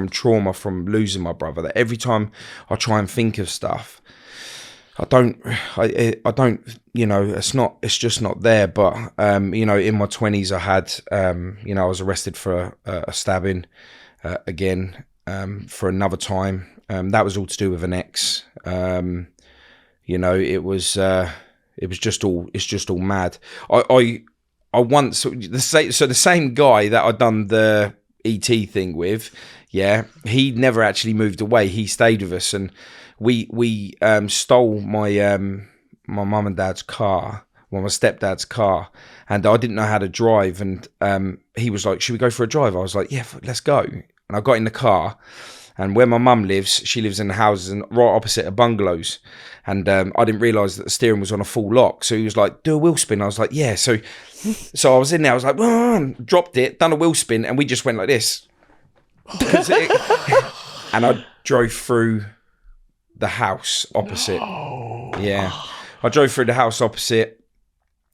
trauma, from losing my brother, that every time I try and think of stuff, I don't, it's just not there. But, in my 20s, I had, I was arrested for a stabbing again, for another time. That was all to do with an ex. It's just all mad. I once, the same guy that I'd done the ET thing with, he never actually moved away. He stayed with us, and we stole my mum and dad's car, my stepdad's car, and I didn't know how to drive. And he was like, "Should we go for a drive?" I was like, "Yeah, let's go." And I got in the car, and where my mum lives, she lives in the houses and right opposite of bungalows. And I didn't realise that the steering was on a full lock. So he was like, "Do a wheel spin." I was like, "Yeah." So I was in there. I was like, dropped it, done a wheel spin, and we just went like this. And I drove through the house opposite. No. Yeah. I drove through the house opposite.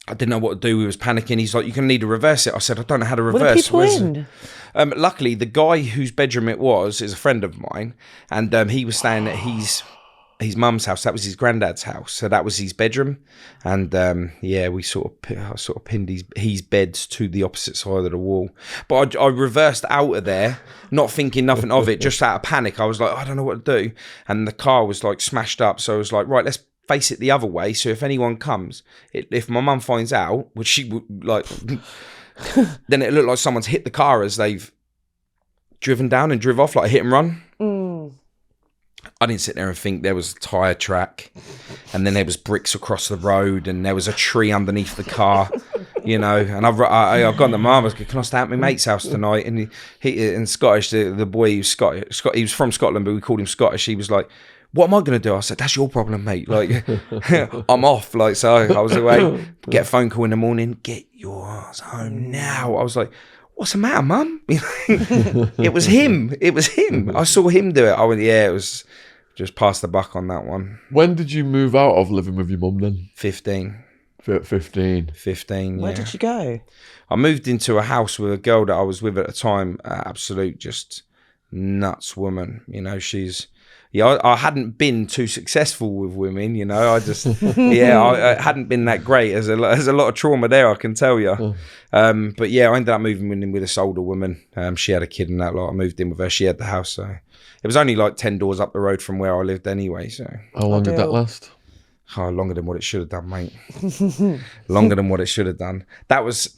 I didn't know what to do. We was panicking. He's like, "You're going to need to reverse it." I said, "I don't know how to reverse." Were the people in? Luckily, the guy whose bedroom it was is a friend of mine. And he was staying at his mum's house. That was his granddad's house. So that was his bedroom. And we sort of pinned his beds to the opposite side of the wall. But I reversed out of there, not thinking nothing of it, just out of panic. I was like, I don't know what to do. And the car was like smashed up. So I was like, right, let's face it the other way. So if anyone comes, if my mum finds out, which she would like, then it looked like someone's hit the car as they've driven down and driven off, like a hit and run. I didn't sit there and think. There was a tyre track, and then there was bricks across the road, and there was a tree underneath the car. you know. And I've gone to my mum. I was like, can I stay at my mate's house tonight? And he in Scottish, the boy, he was Scottish. He was from Scotland, but we called him Scottish. He was like, what am I going to do? I said, that's your problem, mate. Like, I'm off. Like, so I was away, get a phone call in the morning, get your ass home now. I was like, what's the matter, mum? It was him. It was him. I saw him do it. I went, yeah, it was just pass the buck on that one. When did you move out of living with your mum then? 15. 15. 15, yeah. Where did you go? I moved into a house with a girl that I was with at the time. Absolute just nuts woman. You know, I hadn't been too successful with women, you know. I just, I hadn't been that great. There's a lot of trauma there, I can tell you. But yeah, I ended up moving in with this older woman. She had a kid and that lot. I moved in with her. She had the house, so it was only like 10 doors up the road from where I lived anyway. So how long did that last? Oh, longer than what it should have done, mate. Longer than what it should have done. That was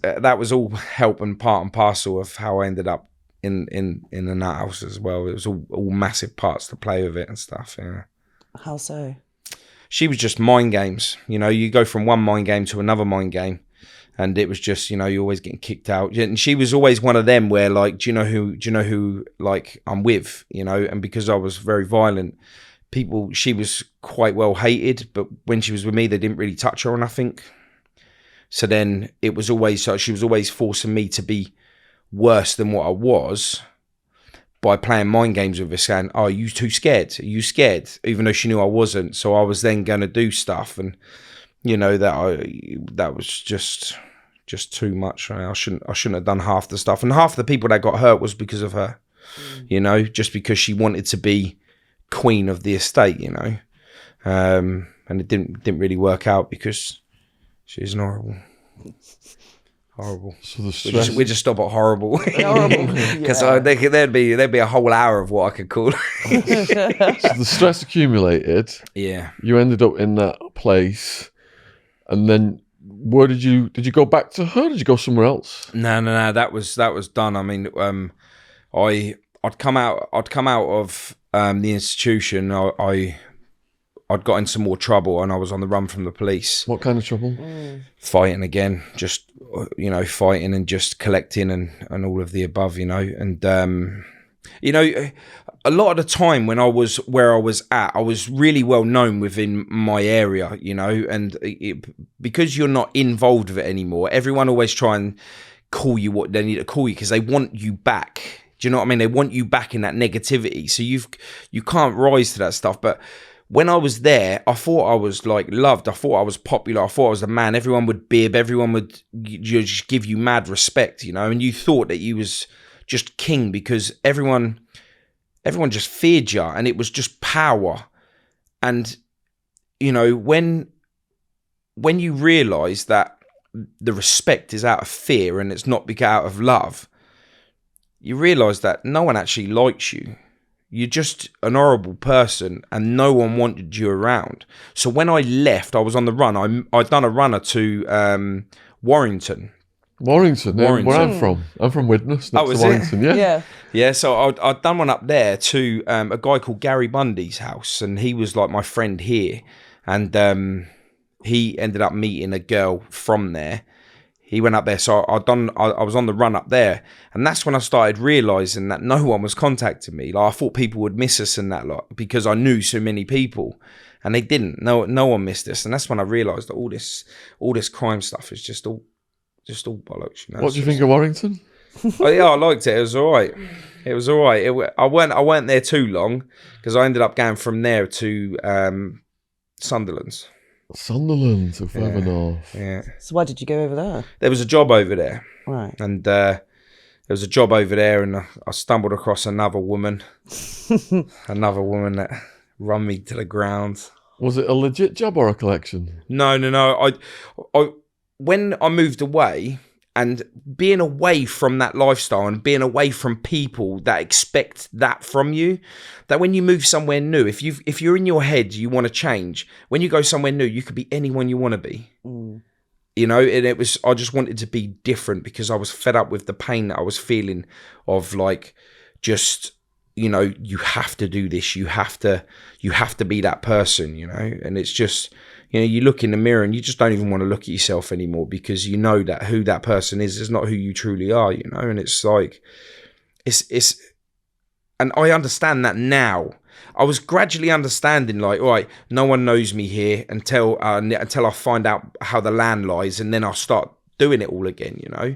all help and part and parcel of how I ended up in the nut house as well. It was all massive parts to play with it and stuff. Yeah. How so? She was just mind games. You know, you go from one mind game to another mind game, and it was just, you know, you're always getting kicked out. And she was always one of them where, like, do you know who like I'm with, you know? And because I was very violent, she was quite well hated. But when she was with me, they didn't really touch her or nothing. So then it was always she was always forcing me to be worse than what I was by playing mind games with her, saying, oh, are you too scared? Are you scared? Even though she knew I wasn't. So I was then going to do stuff, and you know that was just too much. I shouldn't have done half the stuff, and half the people that got hurt was because of her. You know, just because she wanted to be queen of the estate, you know. And it didn't really work out because she's horrible. So the stress... we just stop at horrible. Horrible. Because there'd be a whole hour of what I could call. So the stress accumulated. Yeah. You ended up in that place, and then where did you go back to her? Did you go somewhere else? No. That was done. I mean, I'd come out of the institution. I'd got in some more trouble, and I was on the run from the police. What kind of trouble? Fighting again, just, you know, fighting and just collecting and all of the above, you know. And, you know, a lot of the time when I was where I was at, I was really well known within my area, you know, and because you're not involved with it anymore, everyone always try and call you what they need to call you because they want you back. Do you know what I mean? They want you back in that negativity. So you can't rise to that stuff. But when I was there, I thought I was like loved. I thought I was popular. I thought I was the man. Everyone would bib. Everyone would just give you mad respect, you know. And you thought that you was just king because everyone just feared you, and it was just power. And you know, when you realise that the respect is out of fear and it's not out of love, you realise that no one actually likes you. You're just an horrible person and no one wanted you around. So when I left, I was on the run. I'd done a runner to Warrington. Warrington, where I'm from. I'm from Widnes, next to Warrington. Yeah. So I'd done one up there to a guy called Gary Bundy's house, and he was like my friend here. And he ended up meeting a girl from there. He went up there, so I was on the run up there, and that's when I started realising that no one was contacting me. Like I thought people would miss us and that lot because I knew so many people, and they didn't. No one missed us, and that's when I realised that all this crime stuff is just all bollocks. You know? What do you think of Warrington? Oh, yeah, I liked it. It was all right. I weren't there too long because I ended up going from there to Sunderland's. Sunderland, so further north. Yeah. So why did you go over there? There was a job over there. Right. And there was a job over there, and I stumbled across another woman. Another woman that run me to the ground. Was it a legit job or a collection? No. I when I moved away, and being away from that lifestyle and being away from people that expect that from you, that when you move somewhere new, if you're in your head, you want to change. When you go somewhere new, you could be anyone you want to be. You know, and I just wanted to be different because I was fed up with the pain that I was feeling of like, just, you know, you have to do this. You have to be that person, you know, and it's just, you know, you look in the mirror and you just don't even want to look at yourself anymore, because you know that who that person is not who you truly are, you know. And it's like, it's, and I understand that now. I was gradually understanding, like, all right, no one knows me here until I find out how the land lies, and then I'll start doing it all again, you know.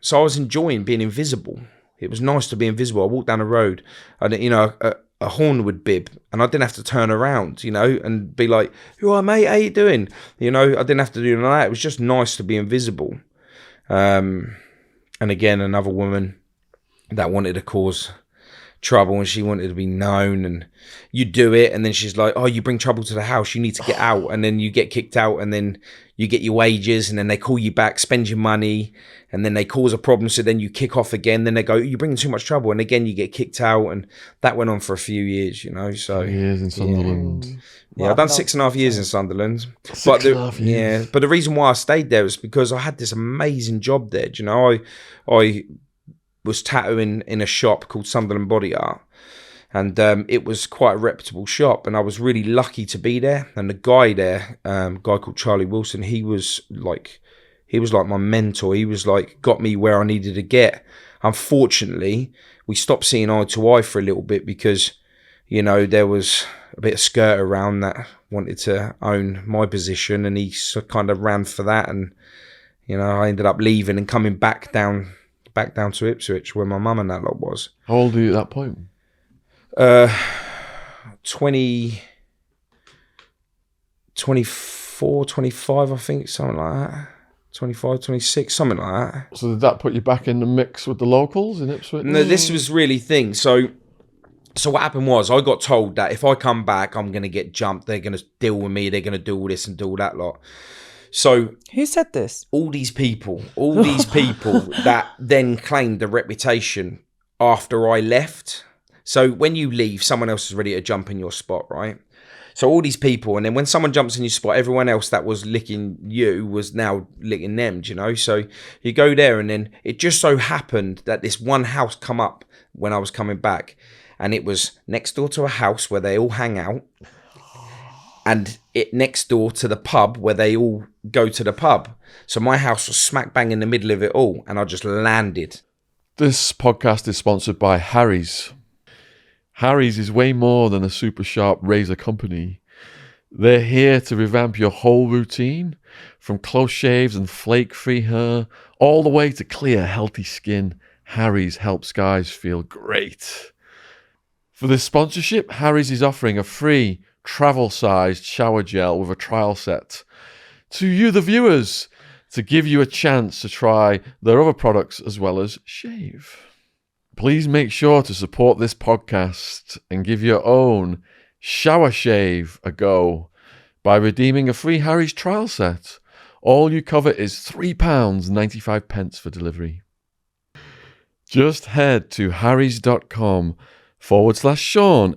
So I was enjoying being invisible. It was nice to be invisible. I walked down the road, and you know, a horn would bib, and I didn't have to turn around, you know, and be like, "Who are, mate? How you doing?" You know, I didn't have to do none of that. It was just nice to be invisible. And again, another woman that wanted to cause trouble, and she wanted to be known, and you do it, and then she's like, "Oh, you bring trouble to the house, you need to get out," and then you get kicked out, and then you get your wages, and then they call you back, spend your money, and then they cause a problem, so then you kick off again, then they go, "You're bringing too much trouble," and again you get kicked out, and that went on for a few years, you know. So years in Sunderland. yeah, I've done 6.5 years in Sunderland. 6.5 years. Yeah, but the reason why I stayed there was because I had this amazing job there. Do you know, I was tattooing in a shop called Sunderland Body Art, and it was quite a reputable shop, and I was really lucky to be there. And the guy there, a guy called Charlie Wilson, he was like my mentor. He was like, got me where I needed to get. Unfortunately, we stopped seeing eye to eye for a little bit, because, you know, there was a bit of skirt around that wanted to own my position, and he kind of ran for that, and, you know, I ended up leaving and coming back down to Ipswich, where my mum and that lot was. How old were you at that point? 24, 25, I think, something like that. 25, 26, something like that. So did that put you back in the mix with the locals in Ipswich? No, this was really thing. So what happened was, I got told that if I come back, I'm going to get jumped. They're going to deal with me. They're going to do all this and do all that lot. So Who said this? all these people that then claimed the reputation after I left. So when you leave, someone else is ready to jump in your spot, right? So all these people, and then when someone jumps in your spot, everyone else that was licking you was now licking them, do you know? So you go there, and then it just so happened that this one house come up when I was coming back, and it was next door to a house where they all hang out, and it next door to the pub where they all go to the pub. So my house was smack bang in the middle of it all, and I just landed. This podcast is sponsored by Harry's. Harry's is way more than a super sharp razor company. They're here to revamp your whole routine, from close shaves and flake-free hair, all the way to clear, healthy skin. Harry's helps guys feel great. For this sponsorship, Harry's is offering a free travel-sized shower gel with a trial set to you, the viewers, to give you a chance to try their other products as well as shave. Please make sure to support this podcast and give your own shower shave a go by redeeming a free Harry's trial set. All you cover is £3.95 for delivery. Just head to harrys.com/Shaun, SHAUN,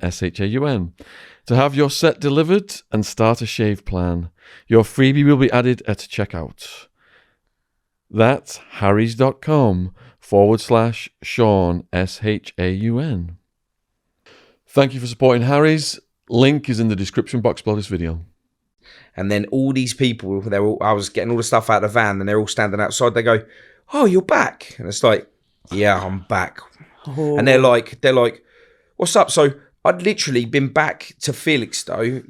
to have your set delivered and start a shave plan. Your freebie will be added at checkout. That's harrys.com/Shaun, SHAUN. Thank you for supporting Harry's. Link is in the description box below this video. And then all these people, I was getting all the stuff out of the van, and they're all standing outside. They go, "Oh, you're back." And it's like, "Yeah, I'm back." Oh. And they're like, "What's up?" So I'd literally been back to Felixstowe,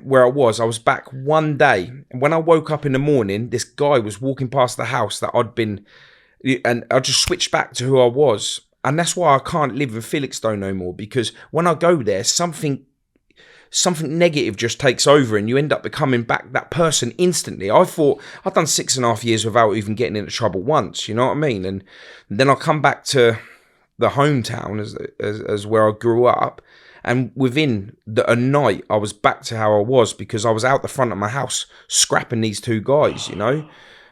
where I was back one day. And when I woke up in the morning, this guy was walking past the house that I'd been, and I just switched back to who I was. And that's why I can't live in Felixstowe no more, because when I go there, something negative just takes over, and you end up becoming back that person instantly. I thought I'd done 6.5 years without even getting into trouble once, you know what I mean? And then I come back to the hometown as where I grew up, and within a night I was back to how I was, because I was out the front of my house scrapping these two guys, you know.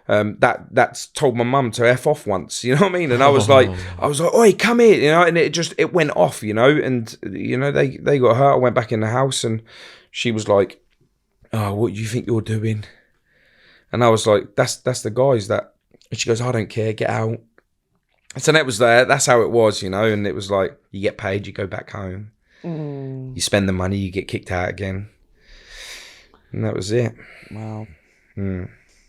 That's told my mum to F off once, you know what I mean? And I was like, "Oi, come here," you know, and it went off, you know, and, you know, they got hurt. I went back in the house, and she was like, "Oh, what do you think you're doing?" And I was like, that's the guys that, and she goes, "I don't care, get out." So that was that's how it was, you know, and it was like, you get paid, you go back home. You spend the money, you get kicked out again. And that was it. Wow.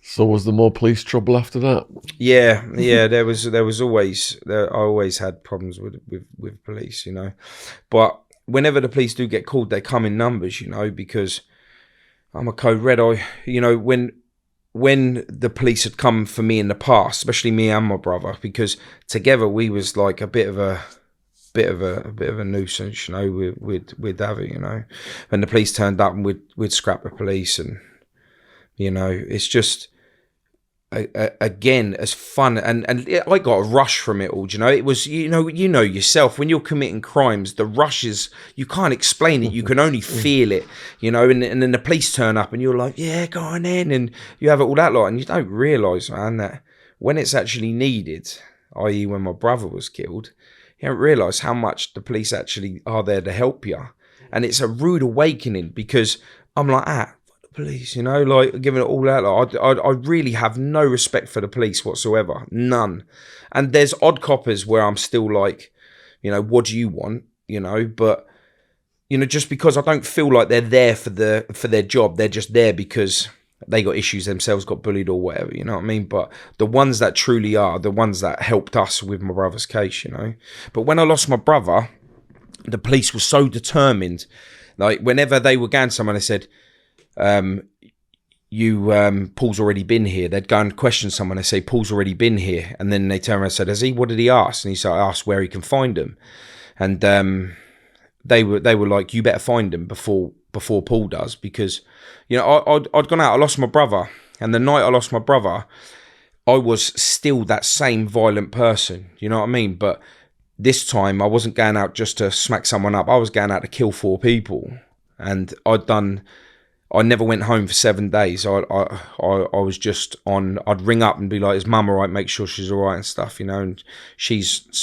So was there more police trouble after that? Yeah. There was always I always had problems with police, you know. But whenever the police do get called, they come in numbers, you know, because I'm a code red. You know, when the police had come for me in the past, especially me and my brother, because together we was like a bit of a nuisance, you know. We'd have it, you know. When the police turned up, and we'd scrap the police, and you know, it's just again as fun, and I got a rush from it all. You know, it was you know yourself when you're committing crimes, the rush is, you can't explain it, you can only feel it, you know. And then the police turn up, and you're like, yeah, go on in, and you have it all that lot, and you don't realise, man, that when it's actually needed, i.e. when my brother was killed, you don't realise how much the police actually are there to help you. And it's a rude awakening, because I'm like, police, you know, like giving it all out. Like, I really have no respect for the police whatsoever, none. And there's odd coppers where I'm still like, you know, what do you want, you know? But you know, just because I don't feel like they're there for their job, they're just there because they got issues themselves, got bullied or whatever, you know what I mean? But the ones that truly are the ones that helped us with my brother's case, you know. But when I lost my brother, the police were so determined. Like whenever they were going somewhere, they said, Paul's already been here. They'd go and question someone. They say, Paul's already been here. And then they turn around and said, has he? What did he ask? And he said, I asked where he can find him. And they were like, you better find him before Paul does, because, you know, I'd gone out, I lost my brother. And the night I lost my brother, I was still that same violent person. You know what I mean? But this time I wasn't going out just to smack someone up. I was going out to kill 4 people. And I never went home for 7 days. I was just on, I'd ring up and be like, is mum all right? Make sure she's all right and stuff, you know. And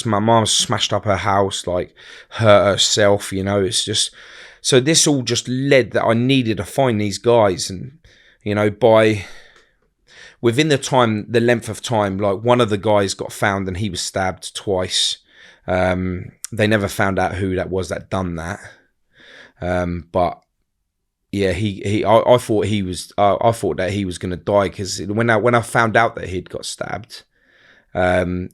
my mum smashed up her house, like hurt herself, you know. It's just, so this all just led that I needed to find these guys. And, you know, within the length of time, like one of the guys got found and he was stabbed twice. They never found out who that was that done that. But yeah, I thought that he was going to die, because when I found out that he'd got stabbed, I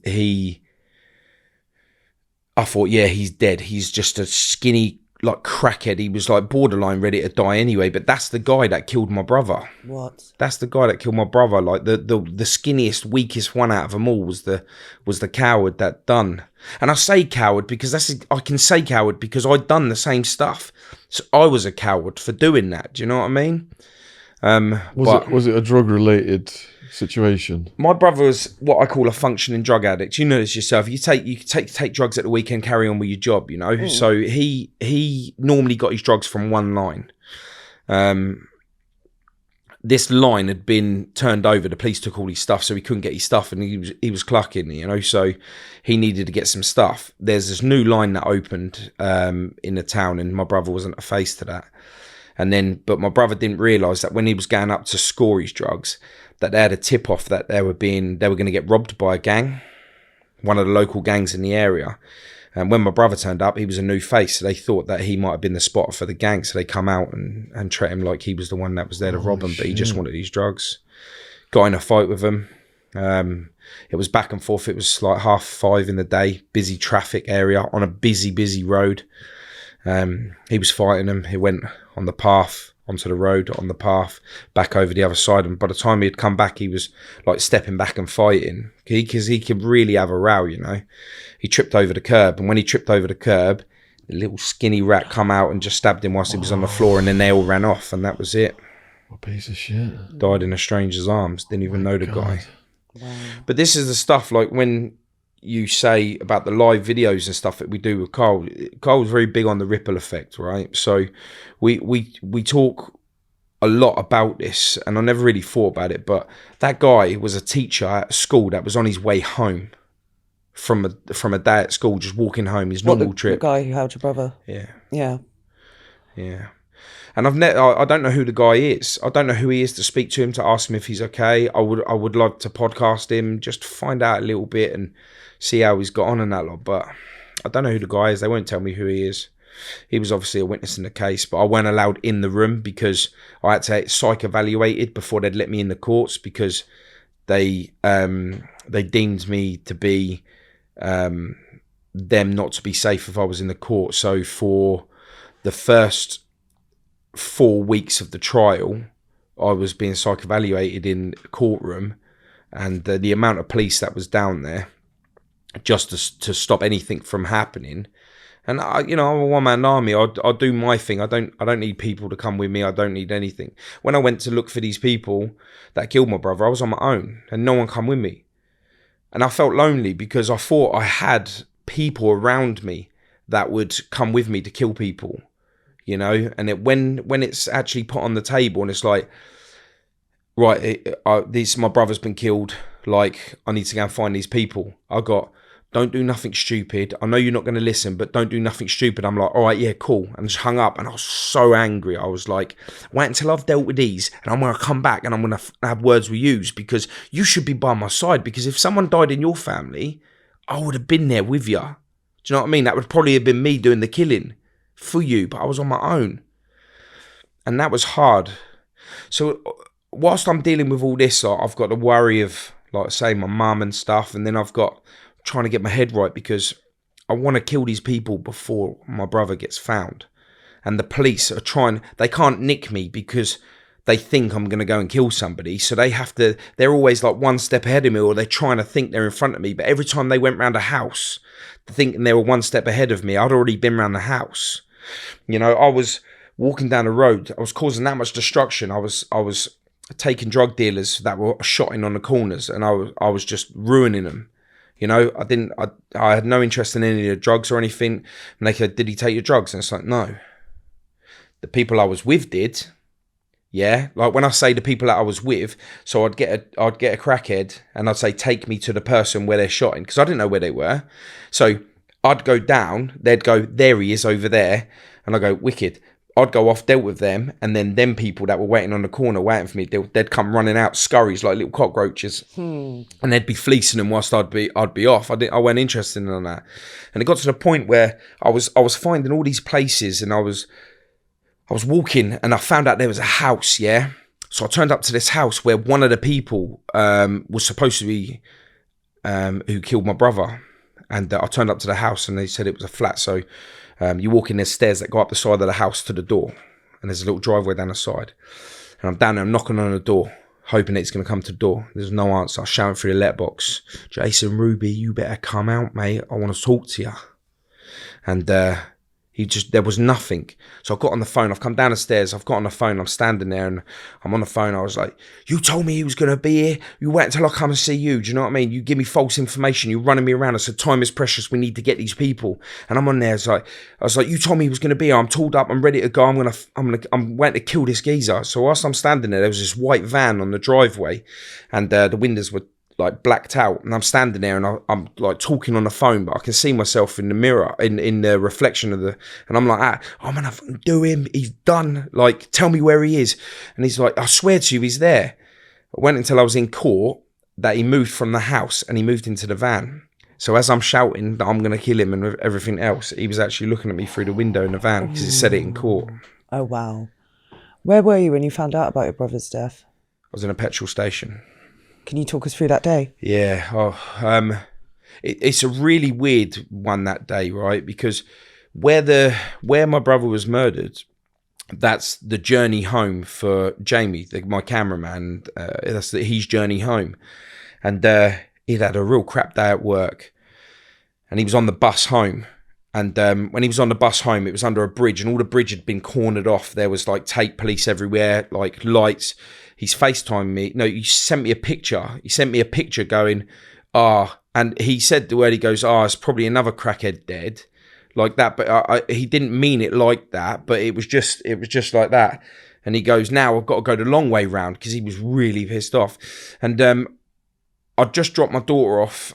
thought, yeah, he's dead. He's just a skinny, like, crackhead. He was like borderline ready to die anyway. But that's the guy that killed my brother. What? That's the guy that killed my brother. Like the skinniest, weakest one out of them all was the coward that done. And I say coward because I can say coward because I'd done the same stuff. So I was a coward for doing that. Do you know what I mean? Was it a drug related situation? My brother was what I call a functioning drug addict. You know this yourself. You take drugs at the weekend, carry on with your job, you know. Mm. So he normally got his drugs from one line. This line had been turned over. The police took all his stuff, so he couldn't get his stuff, and he was clucking, you know. So he needed to get some stuff. There's this new line that opened in the town, and my brother wasn't a face to that. But my brother didn't realise that when he was going up to score his drugs, that they had a tip off that they were going to get robbed by a gang, one of the local gangs in the area. And when my brother turned up, he was a new face, so they thought that he might have been the spotter for the gang. So they come out and treat him like he was the one that was there to rob him, but he just wanted his drugs. Got in a fight with him. It was back and forth. It was like 5:30 in the day, busy traffic area on a busy road. He was fighting him. He went on the path, onto the road, on the path, back over the other side. And by the time he had come back, he was like stepping back and fighting, because he could really have a row, you know. He tripped over the curb, and when he tripped over the curb, the little skinny rat come out and just stabbed him whilst he was on the floor, and then they all ran off, and that was it. What a piece of shit. Died in a stranger's arms. Didn't even know the guy. Wow. But this is the stuff, like when you say about the live videos and stuff that we do with Carl. Carl's very big on the ripple effect, right? So we talk a lot about this, and I never really thought about it, but that guy was a teacher at school that was on his way home from a day at school, just walking home, his normal trip. The guy who held your brother? Yeah. And I don't know who the guy is. I don't know who he is to speak to him, to ask him if he's okay. I would like to podcast him, just to find out a little bit and see how he's got on and that lot. But I don't know who the guy is. They won't tell me who he is. he was obviously a witness in the case, but I weren't allowed in the room because I had to psych evaluated before they'd let me in the courts, because they deemed me to be them not to be safe if I was in the court. So for the first 4 weeks of the trial, I was being psych evaluated in a courtroom, and the amount of police that was down there just to stop anything from happening. And I'm a one-man army. I'll do my thing. I don't need people to come with me. I don't need anything. When I went to look for these people that killed my brother, I was on my own, and no one come with me. And I felt lonely because I thought I had people around me that would come with me to kill people, And when it's actually put on the table and it's like, right, my brother's been killed. Like, I need to go and find these people. Don't do nothing stupid. I know you're not going to listen, but don't do nothing stupid. I'm like, all right, yeah, cool. And just hung up. And I was so angry. I was like, wait until I've dealt with these, and I'm going to come back and I'm going to have words with you, because you should be by my side. Because if someone died in your family, I would have been there with you. Do you know what I mean? That would probably have been me doing the killing for you, but I was on my own. And that was hard. So whilst I'm dealing with all this, I've got the worry of, like I say, my mum and stuff. And then I've got trying to get my head right, because I want to kill these people before my brother gets found. And the police are they can't nick me because they think I'm going to go and kill somebody. So they're always like one step ahead of me, or they're trying to think they're in front of me. But every time they went round a house thinking they were one step ahead of me, I'd already been round the house. I was walking down the road. I was causing that much destruction. I was taking drug dealers that were shotting on the corners, and I was just ruining them. I had no interest in any of the drugs or anything. And they said, did he take your drugs? And it's like, no. The people I was with did. Yeah. Like when I say the people that I was with, so I'd get a crackhead and I'd say, take me to the person where they're shotting, because I didn't know where they were. So I'd go down, they'd go, there he is over there. And I go, wicked. I'd go off, dealt with them, and then them people that were waiting on the corner waiting for me, they'd come running out, scurries like little cockroaches, and they'd be fleecing them whilst I'd be off. I wasn't interested in that, and it got to the point where I was finding all these places, and I was walking, and I found out there was a house. Yeah, so I turned up to this house where one of the people was supposed to be who killed my brother, and I turned up to the house, and they said it was a flat. So you walk in, there's stairs that go up the side of the house to the door, and there's a little driveway down the side. And I'm down there, I'm knocking on the door, hoping it's going to come to the door. There's no answer. I'm shouting through the letterbox, Jason Ruby, you better come out, mate. I want to talk to you. And there was nothing. So I got on the phone. I've come down the stairs. I've got on the phone. I'm standing there and I'm on the phone. I was like, you told me he was going to be here. You wait until I come and see you. Do you know what I mean? You give me false information. You're running me around. I said, time is precious. We need to get these people. And I'm on there. I was like, you told me he was going to be here. I'm tooled up. I'm ready to go. I'm waiting to kill this geezer. So whilst I'm standing there was this white van on the driveway, and the windows were like blacked out, and I'm standing there and I'm like talking on the phone, but I can see myself in the mirror, in the reflection of and I'm like, I'm gonna do him, he's done, like tell me where he is. And he's like, I swear to you he's there. I went until I was in court that he moved from the house and he moved into the van. So as I'm shouting that I'm gonna kill him and everything else, he was actually looking at me through the window in the van, because he said it in court. Oh wow. Where were you when you found out about your brother's death? I was in a petrol station. Can you talk us through that day? Yeah. It's a really weird one that day, right? Because where my brother was murdered, that's the journey home for Jamie, my cameraman. That's his journey home. And he'd had a real crap day at work. And he was on the bus home. And when he was on the bus home, it was under a bridge, and all the bridge had been cornered off. There was like tape police everywhere, like lights. He's FaceTimed me. No, he sent me a picture. He sent me a picture going, and he said the word, he goes, it's probably another crackhead dead, like that. But he didn't mean it like that, but it was just like that. And he goes, now I've got to go the long way round, because he was really pissed off. And I just dropped my daughter off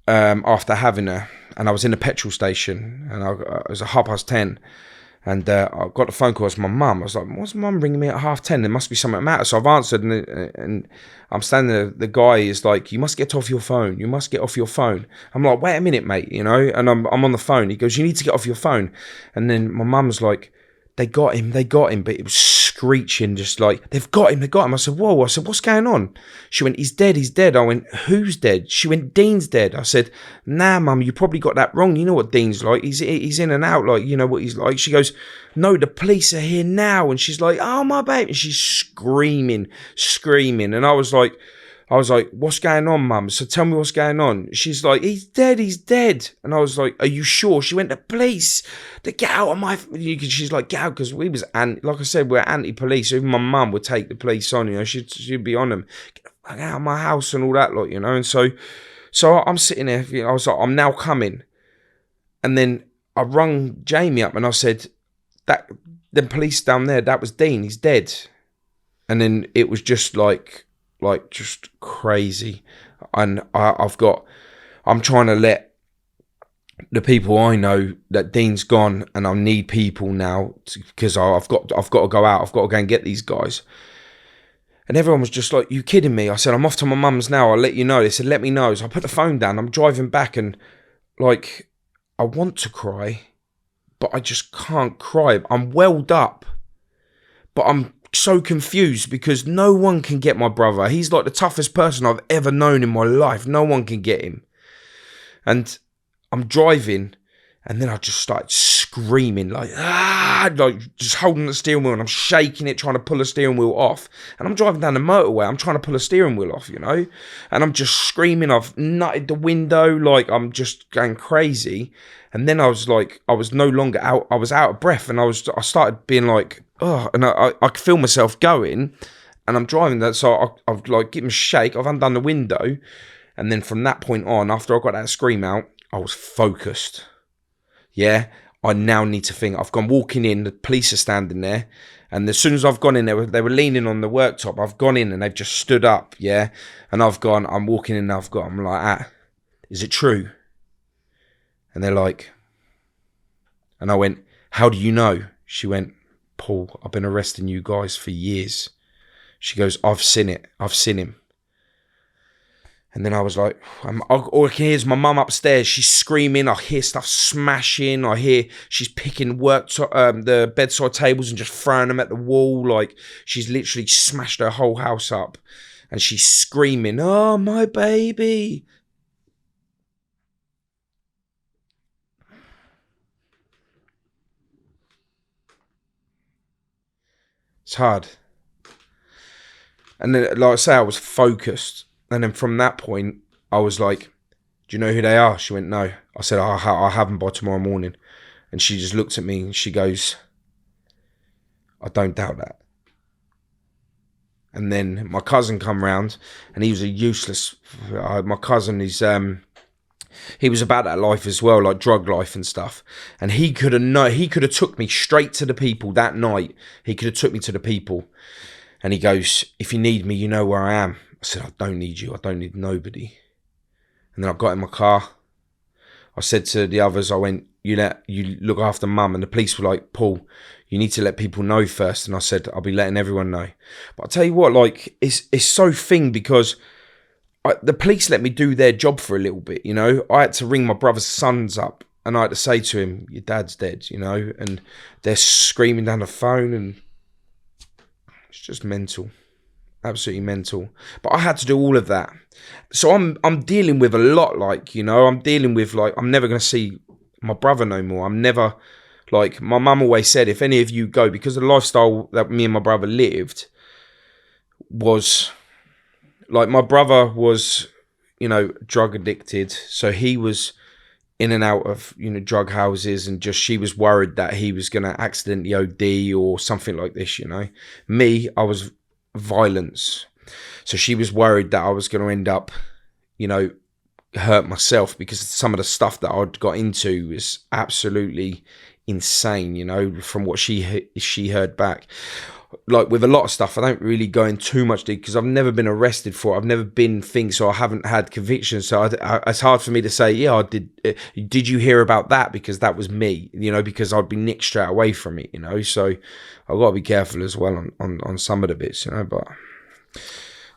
after having her, and I was in a petrol station, and it was 10:30. And I got the phone call. It's my mum. I was like, what's mum ringing me at 10:30? There must be something matter. So I've answered, and I'm standing there. The guy is like, you must get off your phone. You must get off your phone. I'm like, wait a minute, mate, you know? And I'm on the phone. He goes, you need to get off your phone. And then my mum's like, they got him. But it was screeching, just like, they've got him. I said, whoa. I said, what's going on? She went, he's dead. I went, who's dead? She went, Dean's dead. I said, nah, mum, you probably got that wrong. You know what Dean's like. He's in and out, like, you know what he's like. She goes, no, the police are here now. And she's like, oh, my baby. And she's screaming. And I was like, what's going on, mum? So tell me what's going on. She's like, he's dead. And I was like, are you sure? She went, the police, they get out of my... She's like, get out, because we was, like I said, we're anti-police. So even my mum would take the police on, you know, she'd be on them. Get the fuck out of my house and all that, like, you know. And so I'm sitting there, you know, I was like, I'm now coming. And then I rung Jamie up and I said, that the police down there, that was Dean, he's dead. And then it was just like just crazy. And I'm trying to let the people I know that Dean's gone, and I need people now because I've got to go out. I've got to go and get these guys. And everyone was just like, you kidding me? I said, I'm off to my mum's now. I'll let you know. They said, let me know. So I put the phone down. I'm driving back and like, I want to cry, but I just can't cry. I'm welled up, but I'm so confused because no one can get my brother. He's like the toughest person I've ever known in my life. No one can get him. And I'm driving, and then I just started screaming like just holding the steering wheel, and I'm shaking it, trying to pull the steering wheel off. And I'm driving down the motorway, I'm trying to pull the steering wheel off, you know, and I'm just screaming. I've nutted the window, like I'm just going crazy. And then I was no longer out. I was out of breath, and I started being like, oh, and I could feel myself going, and I'm driving that. So I've like given a shake. I've undone the window, and then from that point on, after I got that scream out, I was focused. Yeah, I now need to think. I've gone walking in. The police are standing there, and as soon as I've gone in, they were leaning on the worktop. I've gone in, and they've just stood up. Yeah, and I'm walking in. And I'm like, is it true? And they're like, and I went, how do you know? She went, Paul, I've been arresting you guys for years. She goes, I've seen it. I've seen him. And then I was like, all I can hear is my mum upstairs. She's screaming. I hear stuff smashing. I hear she's picking the bedside tables and just throwing them at the wall. Like she's literally smashed her whole house up. And she's screaming, oh, my baby. It's hard. And then, like I say, I was focused. And then from that point, I was like, do you know who they are? She went, no. I said, I'll have them by tomorrow morning. And she just looked at me and she goes, I don't doubt that. And then my cousin come round, and he was a useless... my cousin is... he was about that life as well, like drug life and stuff. And he could have took me straight to the people that night. He could have took me to the people. And he goes, if you need me, you know where I am. I said, I don't need you. I don't need nobody. And then I got in my car. I said to the others, I went, you look after mum. And the police were like, Paul, you need to let people know first. And I said, I'll be letting everyone know. But I'll tell you what, like, it's so thing because the police let me do their job for a little bit, you know. I had to ring my brother's sons up, and I had to say to him, your dad's dead, you know. And they're screaming down the phone, and it's just mental. Absolutely mental. But I had to do all of that. So I'm dealing with a lot, like, you know, I'm dealing with, like, I'm never going to see my brother no more. I'm never, like, my mum always said, if any of you go, because the lifestyle that me and my brother lived was, like, my brother was, you know, drug addicted. So he was in and out of, you know, drug houses, and just, she was worried that he was going to accidentally OD or something like this, you know. Me, I was violence. So she was worried that I was going to end up, you know, hurt myself, because some of the stuff that I'd got into was absolutely insane, you know, from what she heard back. Like with a lot of stuff, I don't really go in too much deep because I've never been arrested for it. I've never been things, so I haven't had convictions. So it's hard for me to say, yeah, I did. Did you hear about that? Because that was me, you know, because I'd be nicked straight away from it, you know. So I've got to be careful as well on some of the bits, you know. But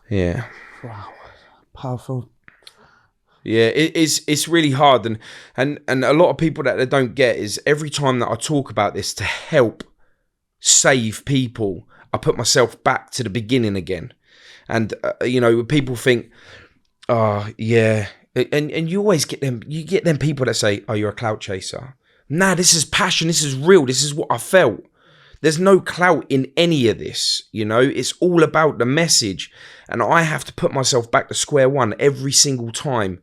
yeah, Wow, powerful. yeah, it's really hard, and a lot of people that they don't get is every time that I talk about this to help save people, I put myself back to the beginning again. And you know, people think, oh yeah, and you always get them people that say, oh, you're a clout chaser. Nah, this is passion, this is real, this is what I felt. There's no clout in any of this, you know. It's all about the message, and I have to put myself back to square one every single time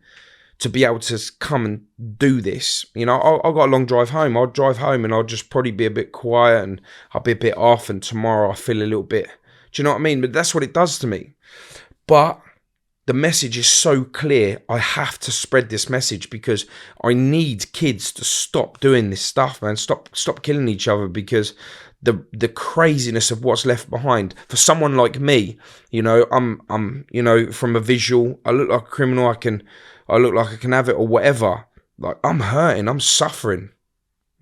to be able to come and do this. You know, I've got a long drive home. I'll drive home and I'll just probably be a bit quiet and I'll be a bit off, and tomorrow I feel a little bit, do you know what I mean? But that's what it does to me. But the message is so clear. I have to spread this message because I need kids to stop doing this stuff, man. Stop killing each other, because the craziness of what's left behind. For someone like me, you know, I'm you know, from a visual, I look like a criminal, I look like I can have it or whatever. Like, I'm hurting, I'm suffering.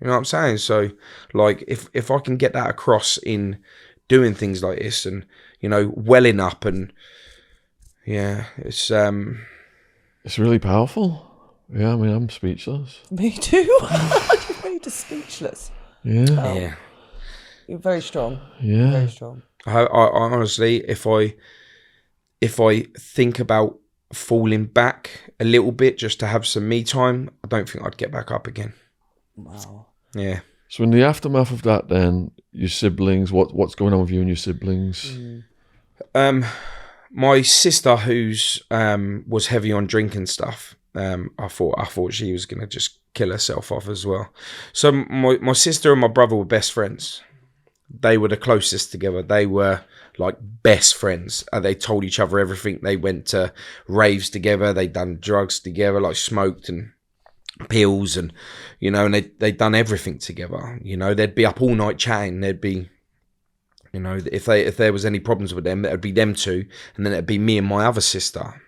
You know what I'm saying? So, like, if I can get that across in doing things like this and, you know, welling up, and yeah, it's really powerful. Yeah, I mean, I'm speechless. Me too. You made us speechless. Yeah. yeah. You're very strong. Yeah. Very strong. I honestly, if I think about falling back a little bit just to have some me time, I don't think I'd get back up again. Wow. Yeah. So in the aftermath of that, then your siblings, what's going on with you and your siblings? My sister, who's was heavy on drinking stuff, I thought she was gonna just kill herself off as well. So my sister and my brother were best friends. They were the closest together. They were like best friends. They told each other everything. They went to raves together. They done drugs together, like smoked and pills, and you know, and they'd done everything together. You know, they'd be up all night chatting. They'd be, you know, if there was any problems with them, it'd be them two, and then it'd be me and my other sister.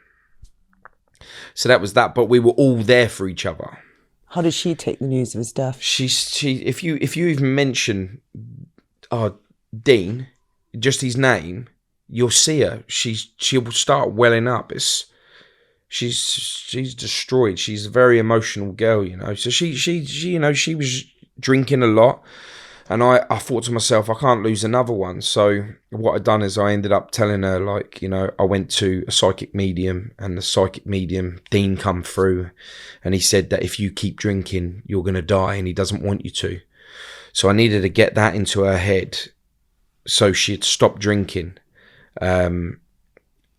So that was that. But we were all there for each other. How did she take the news of his death? She if you even mention Dean, just his name, you'll see her. She'll start welling up. She's destroyed. She's a very emotional girl, you know. So she you know, she was drinking a lot, and I thought to myself, I can't lose another one. So what I'd done is I ended up telling her, like, you know, I went to a psychic medium, and the psychic medium, Dean, come through, and he said that if you keep drinking, you're gonna die, and he doesn't want you to. So I needed to get that into her head so she'd stop drinking. And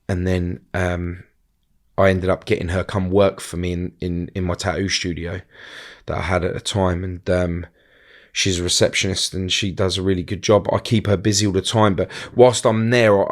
then I ended up getting her come work for me in my tattoo studio that I had at the time. And she's a receptionist and she does a really good job. I keep her busy all the time. But whilst I'm there,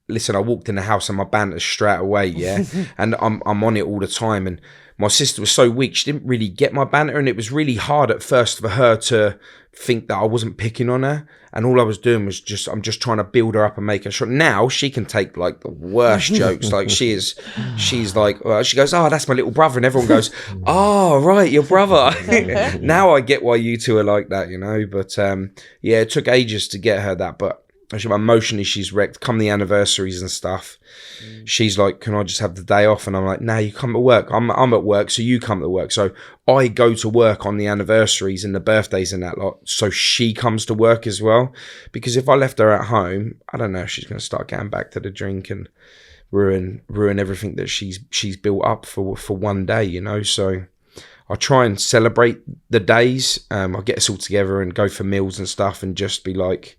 listen, I walked in the house and my banter's straight away, yeah? And I'm on it all the time. And my sister was so weak, she didn't really get my banter, and it was really hard at first for her to think that I wasn't picking on her. And all I was doing was I'm just trying to build her up and make her strong. Now she can take like the worst jokes. Like she's like, she goes, oh, that's my little brother. And everyone goes, oh, right, your brother. Now I get why you two are like that, you know? But yeah, it took ages to get her that. But actually, emotionally, she's wrecked. Come the anniversaries and stuff, she's like, can I just have the day off? And I'm like, nah, you come to work. I'm at work, so you come to work. So I go to work on the anniversaries and the birthdays and that lot, so she comes to work as well. Because if I left her at home, I don't know if she's going to start getting back to the drink and ruin everything that she's built up for one day, you know. So I try and celebrate the days. I get us all together and go for meals and stuff and just be like,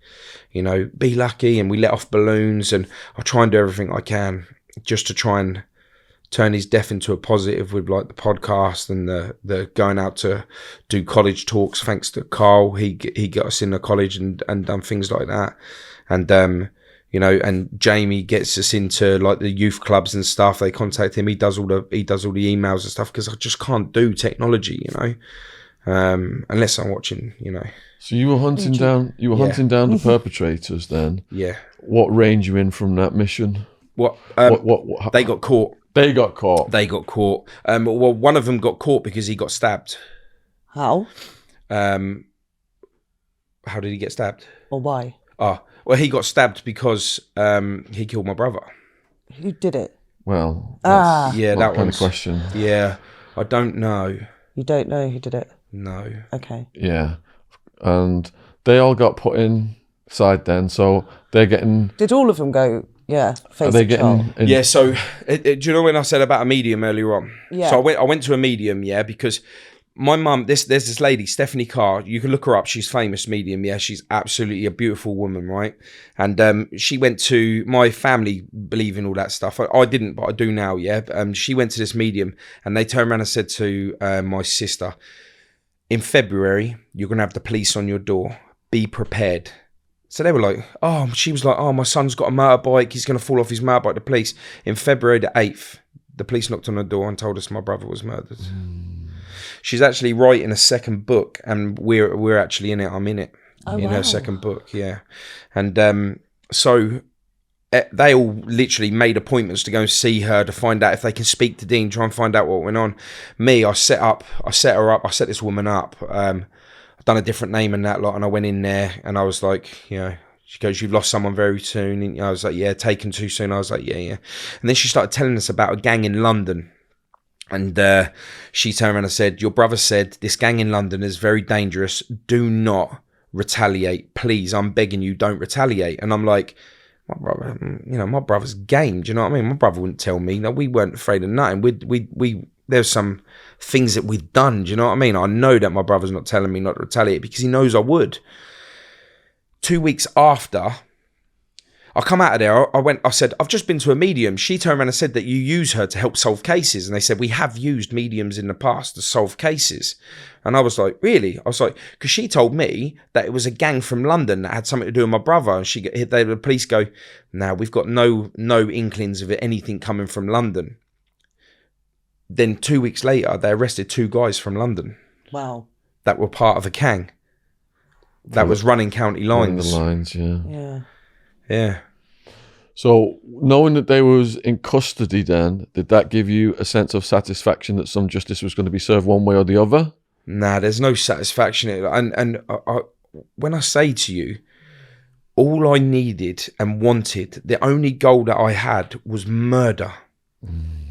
you know, be lucky. And we let off balloons, and I try and do everything I can just to try and turn his death into a positive with like the podcast and the going out to do college talks. Thanks to Carl, he got us in the college and done things like that. And you know, and Jamie gets us into like the youth clubs and stuff. They contact him. He does all the emails and stuff, because I just can't do technology, you know. unless I'm watching, So you were hunting down. You were hunting down the perpetrators. Then, yeah. what reined you in from that mission? What? What They got caught. They got caught. They got caught. Well, one of them got caught because he got stabbed. How? How did he get stabbed? Or why? Oh, well, he got stabbed because he killed my brother. Who did it? Well, Yeah, that kind one's of question. Yeah, I don't know. You don't know who did it? No. Okay. Yeah, and they all got put inside then, so they're getting. Did all of them go? Yeah. Are they getting? Yeah. So, do you know when I said about a medium earlier on? Yeah. So I went to a medium, yeah, because my mum, there's this lady, Stephanie Carr. You can look her up. She's famous medium. Yeah, she's absolutely a beautiful woman, right? And she went to my family, believe in all that stuff. I didn't, but I do now. Yeah. She went to this medium, and they turned around and said to my sister, in February, you're gonna have the police on your door. Be prepared. So they were like, oh, she was like, oh, my son's got a motorbike. He's going to fall off his motorbike. The police. In February the 8th, the police knocked on the door and told us my brother was murdered. She's actually writing a second book, and we're actually in it. I'm in it. In her second book, yeah. And so they all literally made appointments to go and see her to find out if they can speak to Dean, try and find out what went on. Me, I set this woman up. I've done a different name and that lot, and I went in there and I was like, she goes, you've lost someone very soon. And I was like, yeah, taken too soon. I was like, yeah. And then she started telling us about a gang in London. And she turned around and said, your brother said this gang in London is very dangerous. Do not retaliate. Please, I'm begging you, don't retaliate. And I'm like, my brother, my brother's game. Do you know what I mean? My brother wouldn't tell me. No, we weren't afraid of nothing. There's some things that we've done. Do you know what I mean? I know that my brother's not telling me not to retaliate because he knows I would. 2 weeks after I come out of there, I said, I've just been to a medium. She turned around and said that you use her to help solve cases. And they said, we have used mediums in the past to solve cases. And I was like, really? I was like, because she told me that it was a gang from London that had something to do with my brother. And the police go, no, we've got no inklings of anything coming from London. Then 2 weeks later, they arrested 2 guys from London. Wow. That were part of a gang that was running county lines. The lines, yeah. Yeah. Yeah. So knowing that they was in custody then, did that give you a sense of satisfaction that some justice was going to be served one way or the other? Nah, there's no satisfaction. And when I say to you, all I needed and wanted, the only goal that I had was murder.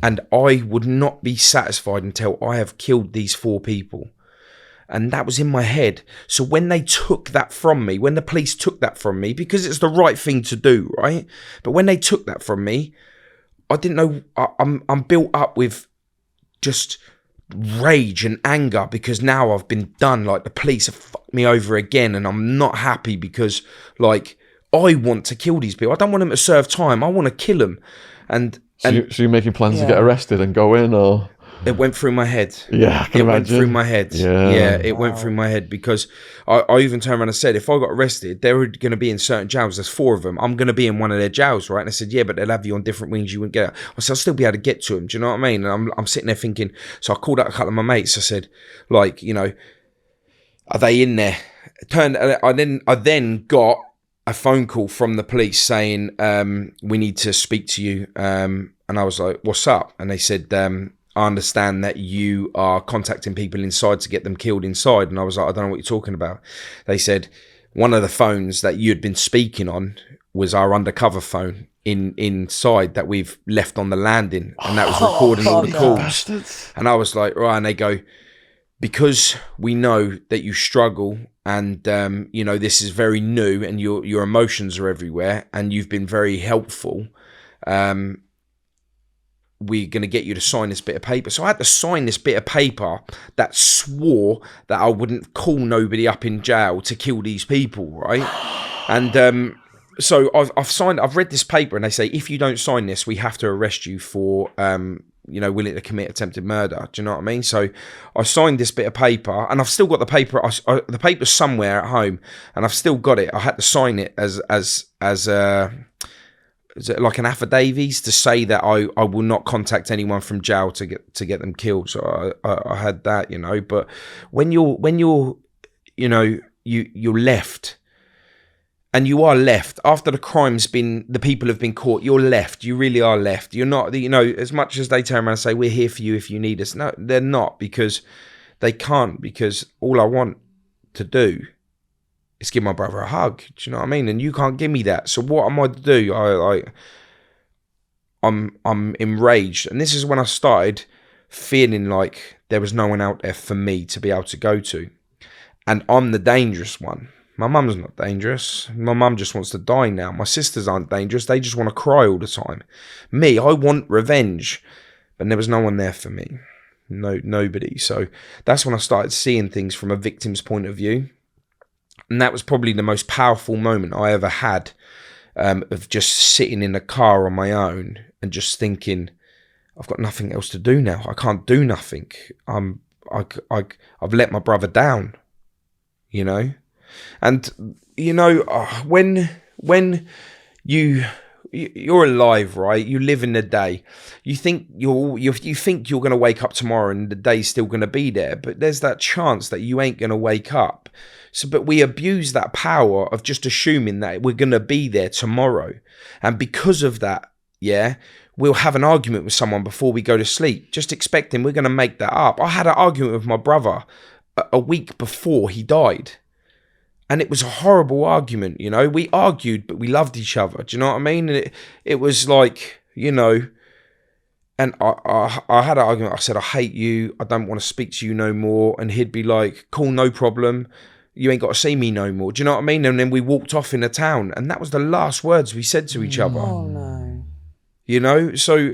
And I would not be satisfied until I have killed these 4 people. And that was in my head. So when they took that from me, when the police took that from me, because it's the right thing to do, right? But when they took that from me, I didn't know. I'm built up with just rage and anger because now I've been done. Like, the police have fucked me over again, and I'm not happy because, like, I want to kill these people. I don't want them to serve time. I want to kill them. So you're making plans to get arrested and go in, or? It went through my head. Yeah, I can imagine. Went through my head. Yeah, it went through my head because I even turned around and said, if I got arrested, they were going to be in certain jails. There's 4 of them. I'm going to be in one of their jails, right? And I said, yeah, but they'll have you on different wings. You wouldn't get out. I said, I'll still be able to get to them. Do you know what I mean? And I'm sitting there thinking, so I called out a couple of my mates. I said, like, are they in there? I then got a phone call from the police saying, we need to speak to you. And I was like, what's up? And they said, I understand that you are contacting people inside to get them killed inside. And I was like, I don't know what you're talking about. They said one of the phones that you had been speaking on was our undercover phone inside that we've left on the landing. And that was recording all the calls. Bastards. And I was like, right. And they go, because we know that you struggle and, this is very new and your emotions are everywhere and you've been very helpful. We're going to get you to sign this bit of paper. So I had to sign this bit of paper that swore that I wouldn't call nobody up in jail to kill these people, right? And so I've read this paper and they say, if you don't sign this, we have to arrest you for, willing to commit attempted murder. Do you know what I mean? So I signed this bit of paper and I've still got the paper. The paper's somewhere at home and I've still got it. I had to sign it as is it like an affidavit to say that I will not contact anyone from jail to get them killed. So I had that, you know. But when you're you know, you're left, and you are left after the people have been caught. You're left. You really are left. You're not, you know, as much as they turn around and say we're here for you if you need us. No, they're not, because they can't. Because all I want to do is give my brother a hug. Do you know what I mean? And you can't give me that. So what am I to do? I'm enraged, and this is when I started feeling like there was no one out there for me to be able to go to, and I'm the dangerous one. My mum's not dangerous. My mum just wants to die now. My sisters aren't dangerous. They just want to cry all the time. Me, I want revenge, but there was no one there for me. Nobody. So that's when I started seeing things from a victim's point of view. And that was probably the most powerful moment I ever had, of just sitting in a car on my own and just thinking, I've got nothing else to do now. I can't do nothing. I've let my brother down, you know. And you know, when you're alive, right? You live in the day. You think you think you're going to wake up tomorrow and the day's still going to be there, but there's that chance that you ain't going to wake up. So, but we abuse that power of just assuming that we're going to be there tomorrow. And because of that, yeah, we'll have an argument with someone before we go to sleep, just expecting we're going to make that up. I had an argument with my brother a week before he died. And it was a horrible argument, you know. We argued, but we loved each other. Do you know what I mean? And it was like, you know, and I had an argument. I said, I hate you. I don't want to speak to you no more. And he'd be like, cool, no problem. You ain't got to see me no more. Do you know what I mean? And then we walked off in the town. And that was the last words we said to each other. Oh, no. You know? So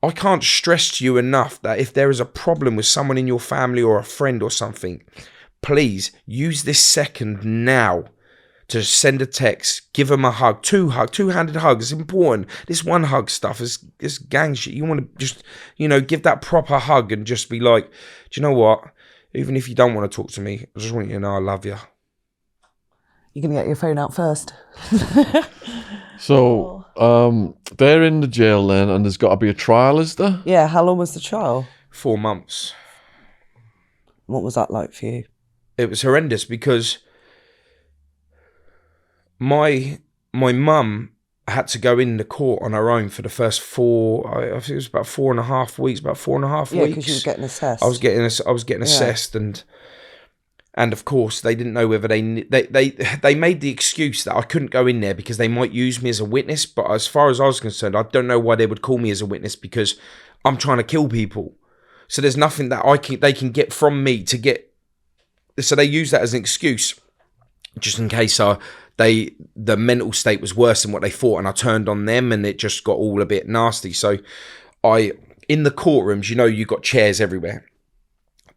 I can't stress to you enough that if there is a problem with someone in your family or a friend or something, please use this second now to send a text, give them a hug, two-handed hug. It's important. This one hug stuff is gang shit. You want to just, you know, give that proper hug and just be like, do you know what? Even if you don't want to talk to me, I just want you to know I love you. You're going to get your phone out first. So they're in the jail then, and there's got to be a trial, is there? Yeah, how long was the trial? 4 months. What was that like for you? It was horrendous because my mum had to go in the court on her own for the first I think it was about 4.5 weeks, Yeah, because you were getting assessed. I was getting assessed, and of course they didn't know whether they made the excuse that I couldn't go in there because they might use me as a witness. But as far as I was concerned, I don't know why they would call me as a witness, because I'm trying to kill people. So there's nothing that they can get from me to get. So they use that as an excuse, just in case the mental state was worse than what they thought, and I turned on them, and it just got all a bit nasty. So in the courtrooms, you know, you've got chairs everywhere.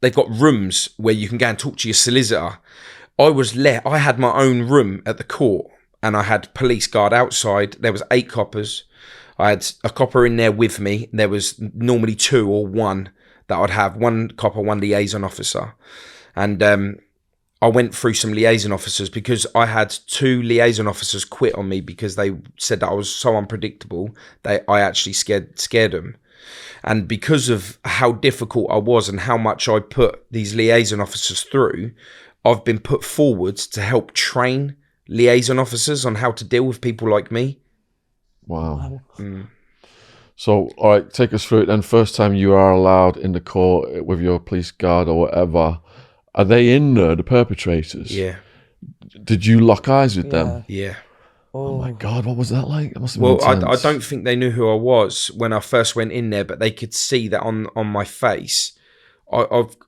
They've got rooms where you can go and talk to your solicitor. I had my own room at the court, and I had police guard outside. There was 8 coppers. I had a copper in there with me. There was normally 2 or 1 that I'd have, 1 copper, 1 liaison officer. And I went through some liaison officers because I had 2 liaison officers quit on me because they said that I was so unpredictable. I actually scared them. And because of how difficult I was and how much I put these liaison officers through, I've been put forwards to help train liaison officers on how to deal with people like me. Wow. So, all right, take us through it then. First time you are allowed in the court with your police guard or whatever, are they in there, the perpetrators? Yeah. Did you lock eyes with them? Yeah. Oh my God, what was that like? It must have been intense. I don't think they knew who I was when I first went in there, but they could see that on my face. I've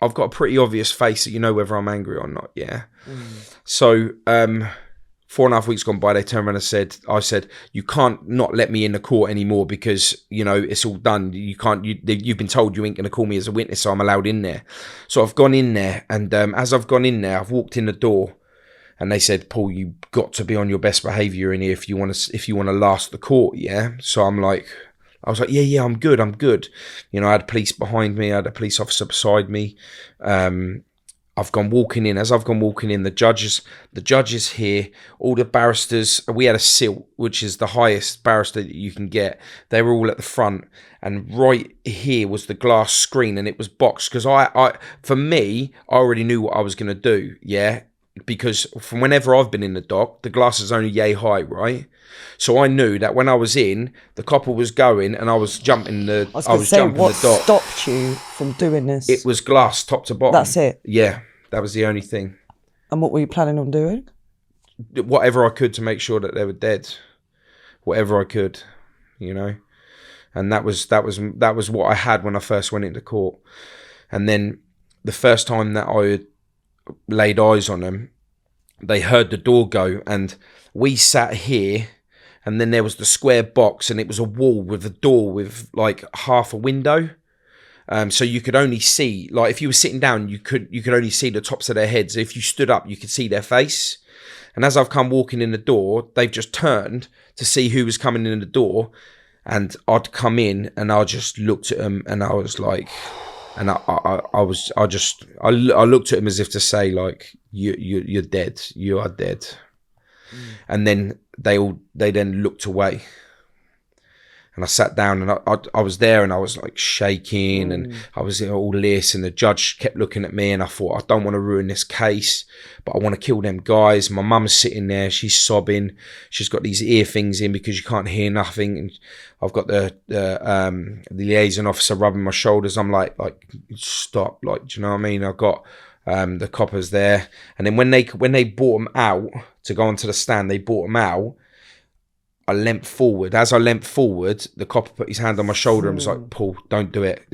got a pretty obvious face that you know whether I'm angry or not, yeah. So 4.5 weeks gone by, they turned around and I said, you can't not let me in the court anymore because, you know, it's all done. You can't, you've been told you ain't going to call me as a witness, so I'm allowed in there. So I've gone in there, and as I've gone in there, I've walked in the door, and they said, Paul, you've got to be on your best behaviour in here if you want to last the court, yeah? So I was like, yeah, I'm good. You know, I had police behind me, I had a police officer beside me. I've gone walking in. As I've gone walking in, the judges here, all the barristers. We had a silt, which is the highest barrister that you can get. They were all at the front, and right here was the glass screen, and it was boxed because for me, I already knew what I was going to do. Yeah, because from whenever I've been in the dock, the glass is only yay high, right? So I knew that when I was in, the copper was going, and I was jumping the. I was jumping what the dock. stopped you from doing this? It was glass top to bottom. That's it. Yeah, that was the only thing. And what were you planning on doing? Whatever I could to make sure that they were dead. Whatever I could, you know. And that was what I had when I first went into court. And then the first time that I laid eyes on them, they heard the door go, and we sat here, and then there was the square box, and it was a wall with a door with like half a window. So you could only see, like, if you were sitting down, you could only see the tops of their heads. If you stood up, you could see their face. And as I've come walking in the door, they've just turned to see who was coming in the door, and I'd come in, and I just looked at them, and I was like, and I looked at him as if to say, like, you're dead, you are dead. And then they then looked away, and I sat down, and I was there, and I was like shaking, and I was all this, and the judge kept looking at me, and I thought, I don't want to ruin this case, but I want to kill them guys. My mum's sitting there, she's sobbing, she's got these ear things in because you can't hear nothing, and I've got the liaison officer rubbing my shoulders. I'm like stop, like, do you know what I mean? I've got the coppers there, and then when they brought them out to go onto the stand, they brought them out. I leapt forward. As I leapt forward, the copper put his hand on my shoulder and was like, Paul, don't do it.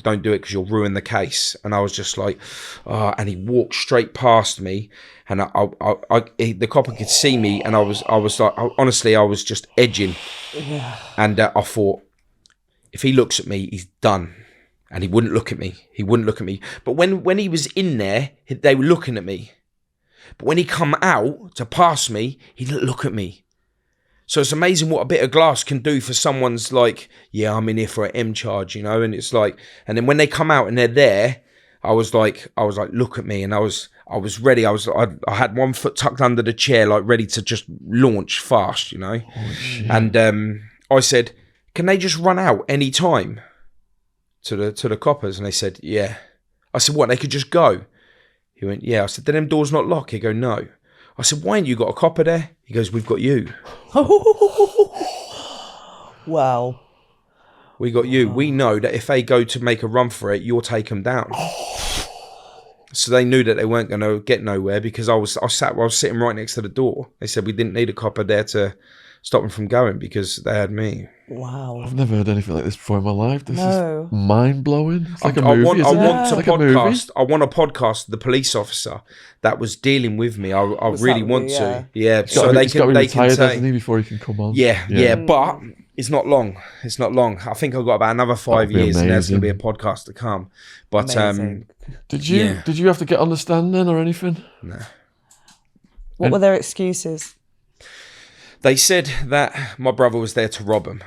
Don't do it because you'll ruin the case. And I was just like, oh, and he walked straight past me, and the copper could see me, and I was like, honestly, I was just edging. Yeah. And I thought, if he looks at me, he's done. And he wouldn't look at me. But when he was in there, they were looking at me. But when he come out to pass me, he didn't look at me. So it's amazing what a bit of glass can do for someone's like, yeah, I'm in here for an M charge, you know? And it's like, and then when they come out and they're there, I was like, look at me. And I was ready. I had one foot tucked under the chair, like ready to just launch fast, you know? Oh, shit. And I said, can they just run out any time to the coppers? And they said, yeah. I said, what, they could just go? He went, yeah. I said, then them doors not locked? He go, no. I said, why ain't you got a copper there? He goes, we've got you. Wow. We got you. We know that if they go to make a run for it, you'll take them down. So they knew that they weren't going to get nowhere because I was sitting right next to the door. They said we didn't need a copper there to stop them from going because they had me. Wow. I've never heard anything like this before in my life. This is mind-blowing. It's like a movie, I want a podcast, the police officer that was dealing with me. I really want to. Yeah. So they can say before he can come on. Yeah, but it's not long. I think I've got about another 5 years and there's going to be a podcast to come. But did you have to get on the stand then or anything? No. What were their excuses? They said that my brother was there to rob him,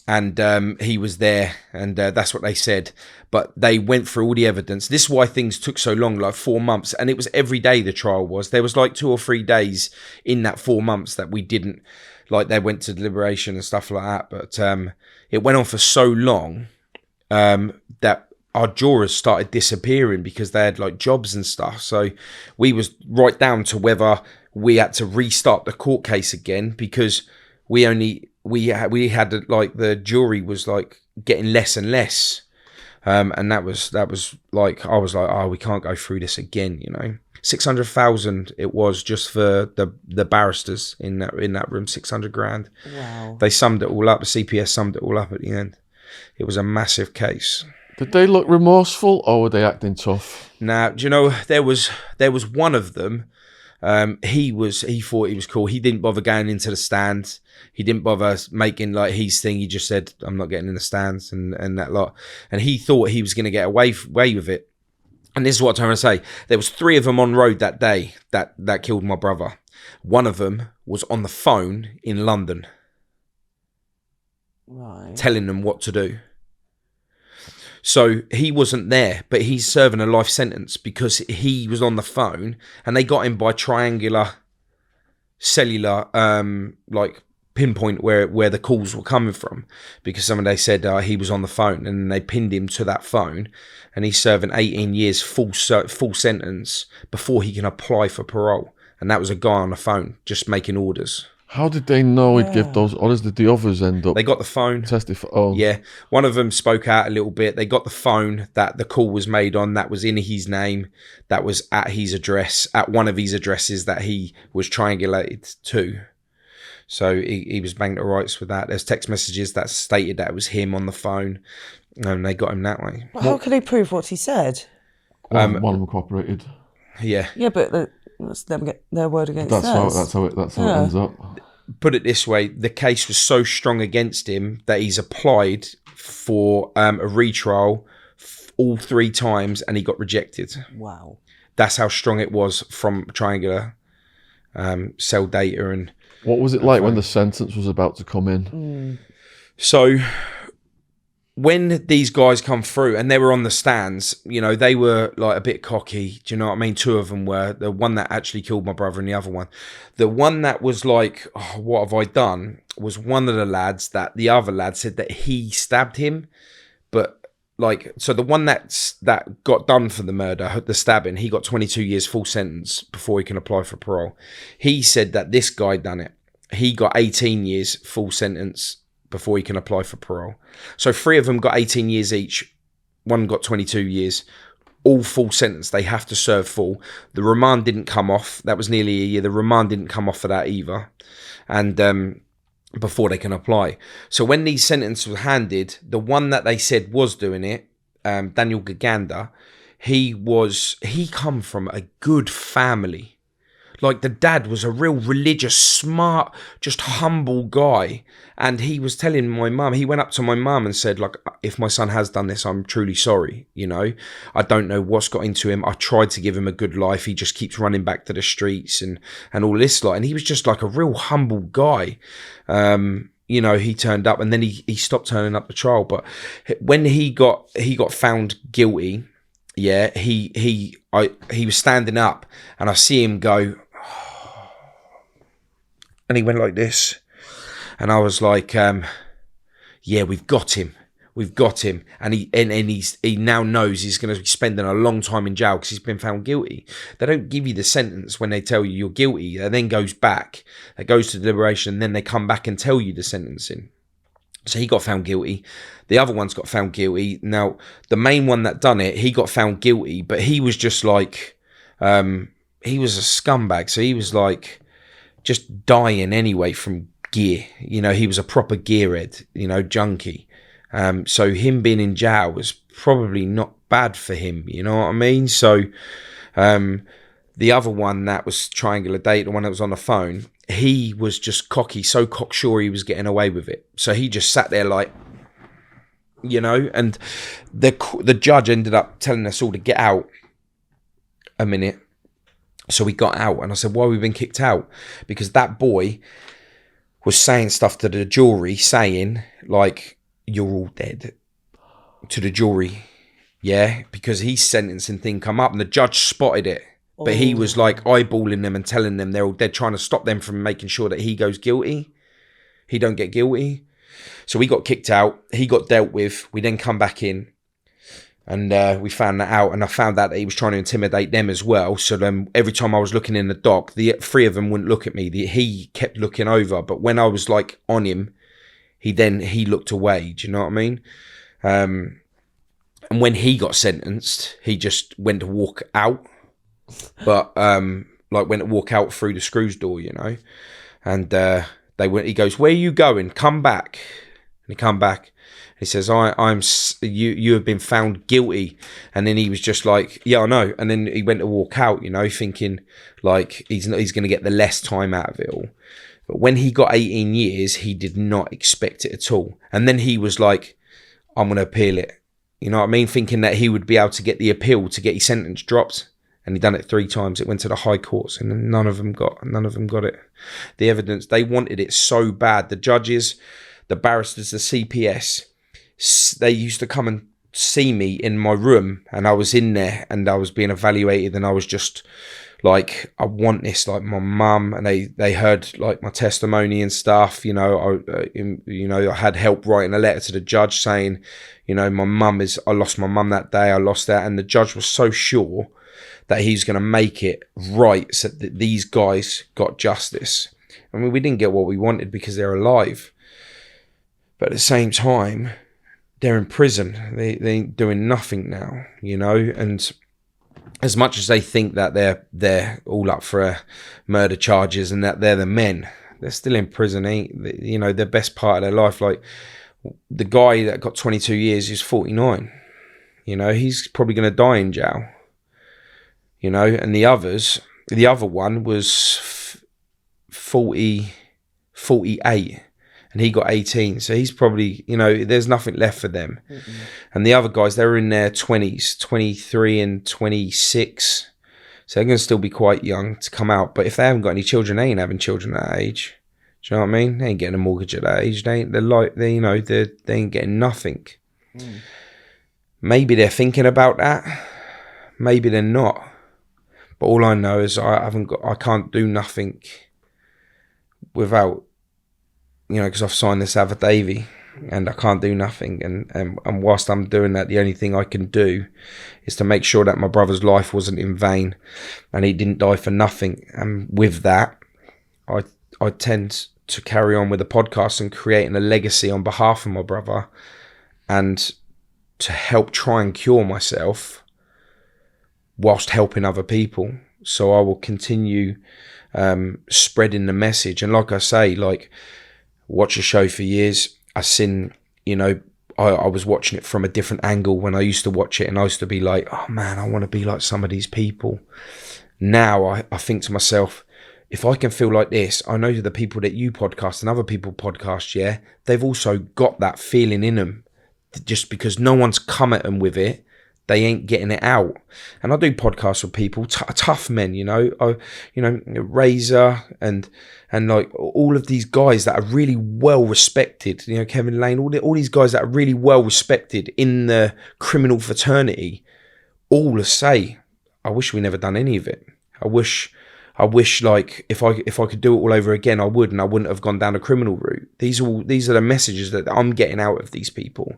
and he was there, and that's what they said. But they went through all the evidence. This is why things took so long, like 4 months, and it was every day the trial was. There was like 2 or 3 days in that 4 months that we didn't, like they went to deliberation and stuff like that. But it went on for so long that our jurors started disappearing because they had like jobs and stuff. So we was right down to whether we had to restart the court case again because we had like the jury was like getting less and less, and that was like I was like, oh, we can't go through this again, you know. 600,000 it was just for the barristers in that room. 600 grand. Wow. They summed it all up. The CPS summed it all up at the end. It was a massive case. Did they look remorseful or were they acting tough? Now, do you know there was one of them. He thought he was cool. He didn't bother going into the stands. He didn't bother making like his thing. He just said, I'm not getting in the stands and that lot. And he thought he was going to get away with it. And this is what I'm trying to say. There was 3 of them on road that day that killed my brother. One of them was on the phone in London. Right. Telling them what to do. So he wasn't there, but he's serving a life sentence because he was on the phone, and they got him by triangular cellular like pinpoint where the calls were coming from, because somebody said he was on the phone, and they pinned him to that phone, and he's serving 18 years full sentence before he can apply for parole. And that was a guy on the phone just making orders. How did they know he'd give those orders? Did the others end up? They got the phone. Testify. Oh, yeah. One of them spoke out a little bit. They got the phone that the call was made on. That was in his name. That was at his address, at one of his addresses that he was triangulated to. So he was banged to rights with that. There's text messages that stated that it was him on the phone, and they got him that way. Well, how can they prove what he said? one of them cooperated. Yeah. Yeah, but let's them get their word against That's theirs. how it ends up. Put it this way, the case was so strong against him that he's applied for a retrial all 3 times, and he got rejected. Wow. That's how strong it was from triangular cell data. And what was it like when the sentence was about to come in? So when these guys come through and they were on the stands, you know, they were like a bit cocky. Do you know what I mean? 2 of them were. The one that actually killed my brother and the other one. The one that was like, oh, what have I done? Was one of the lads that the other lad said that he stabbed him. But like, so the one that got done for the murder, the stabbing, he got 22 years full sentence before he can apply for parole. He said that this guy done it. He got 18 years full sentence before he can apply for parole. So 3 of them got 18 years each. One got 22 years. All full sentence. They have to serve full. The remand didn't come off. That was nearly a year. The remand didn't come off for that either. And before they can apply. So when these sentences were handed, the one that they said was doing it, Daniel Gaganda, he come from a good family. Like, the dad was a real religious, smart, just humble guy. And he was telling my mum, he went up to my mum and said, like, if my son has done this, I'm truly sorry. You know, I don't know what's got into him. I tried to give him a good life. He just keeps running back to the streets and all this lot. And he was just like a real humble guy. You know, he turned up, and then he stopped turning up the trial. But when he got found guilty, yeah, he was standing up, and I see him go, and he went like this, and I was like, yeah, we've got him, and he now knows he's going to be spending a long time in jail because he's been found guilty. They don't give you the sentence when they tell you you're guilty. It then goes back, it goes to deliberation, and then they come back and tell you the sentencing. So he got found guilty. The other ones got found guilty. Now, the main one that done it, he got found guilty, but he was just like, he was a scumbag. So he was like just dying anyway from gear. You know, he was a proper gearhead, you know, junkie. So him being in jail was probably not bad for him. You know what I mean? So the other one that was triangular date, the one that was on the phone, he was just cocky, so cocksure he was getting away with it. So he just sat there like, you know, and the judge ended up telling us all to get out a minute. So we got out, and I said, why have we been kicked out? Because that boy was saying stuff to the jury, saying like, you're all dead, to the jury. Yeah, because his sentencing thing come up, and the judge spotted it. But he was like eyeballing them and telling them they're all dead, trying to stop them from making sure that he goes guilty. He don't get guilty. So we got kicked out. He got dealt with. We then come back in, and we found that out. And I found out that he was trying to intimidate them as well. So then every time I was looking in the dock, the 3 of them wouldn't look at me. He kept looking over. But when I was like on him, he looked away. Do you know what I mean? And when he got sentenced, he just went to walk out. But like went to walk out through the screws door, you know, and he goes, where are you going? Come back. And he come back. He says, you have been found guilty. And then he was just like, yeah, I know. And then he went to walk out, you know, thinking like he's going to get the less time out of it all. But when he got 18 years, he did not expect it at all. And then he was like, I'm going to appeal it. You know what I mean? Thinking that he would be able to get the appeal to get his sentence dropped. And he done it 3 times. It went to the high courts, and none of them got it. The evidence, they wanted it so bad. The judges, the barristers, the CPS, they used to come and see me in my room, and I was in there and I was being evaluated, and I was just like, I want this, like my mum, and they heard like my testimony and stuff, you know. I had help writing a letter to the judge saying, you know, I lost my mum that day, I lost that, and the judge was so sure that he's going to make it right so that these guys got justice. I mean, we didn't get what we wanted because they're alive, but at the same time, they're in prison. They ain't doing nothing now, you know. And as much as they think that they're all up for murder charges and that they're the men, they're still in prison. You know, the best part of their life. Like the guy that got 22 years is 49. You know, he's probably going to die in jail. You know, and the other one was 48. And he got 18, so he's probably, you know, there's nothing left for them. Mm-mm. And the other guys, they're in their 20s, 23 and 26, so they're going to still be quite young to come out. But if they haven't got any children, they ain't having children at that age. Do you know what I mean? They ain't getting a mortgage at that age. They ain't getting nothing. Mm. Maybe they're thinking about that. Maybe they're not. But all I know is I can't do nothing without, you know, because I've signed this affidavit and I can't do nothing. And whilst I'm doing that, the only thing I can do is to make sure that my brother's life wasn't in vain and he didn't die for nothing. And with that, I tend to carry on with the podcast and creating a legacy on behalf of my brother and to help try and cure myself whilst helping other people. So I will continue spreading the message. And like I say, like, watch a show for years. I seen, you know, I was watching it from a different angle when I used to watch it, and I used to be like, oh man, I want to be like some of these people. Now I think to myself, if I can feel like this, I know the people that you podcast and other people podcast, yeah, they've also got that feeling in them. Just because no one's come at them with it, they ain't getting it out. And I do podcasts with people, tough men, you know, Razor and like all of these guys that are really well respected, you know, Kevin Lane, all these guys that are really well respected in the criminal fraternity, all to say, I wish we never done any of it. I wish like if I could do it all over again, I would, and I wouldn't have gone down a criminal route. These are the messages that I'm getting out of these people,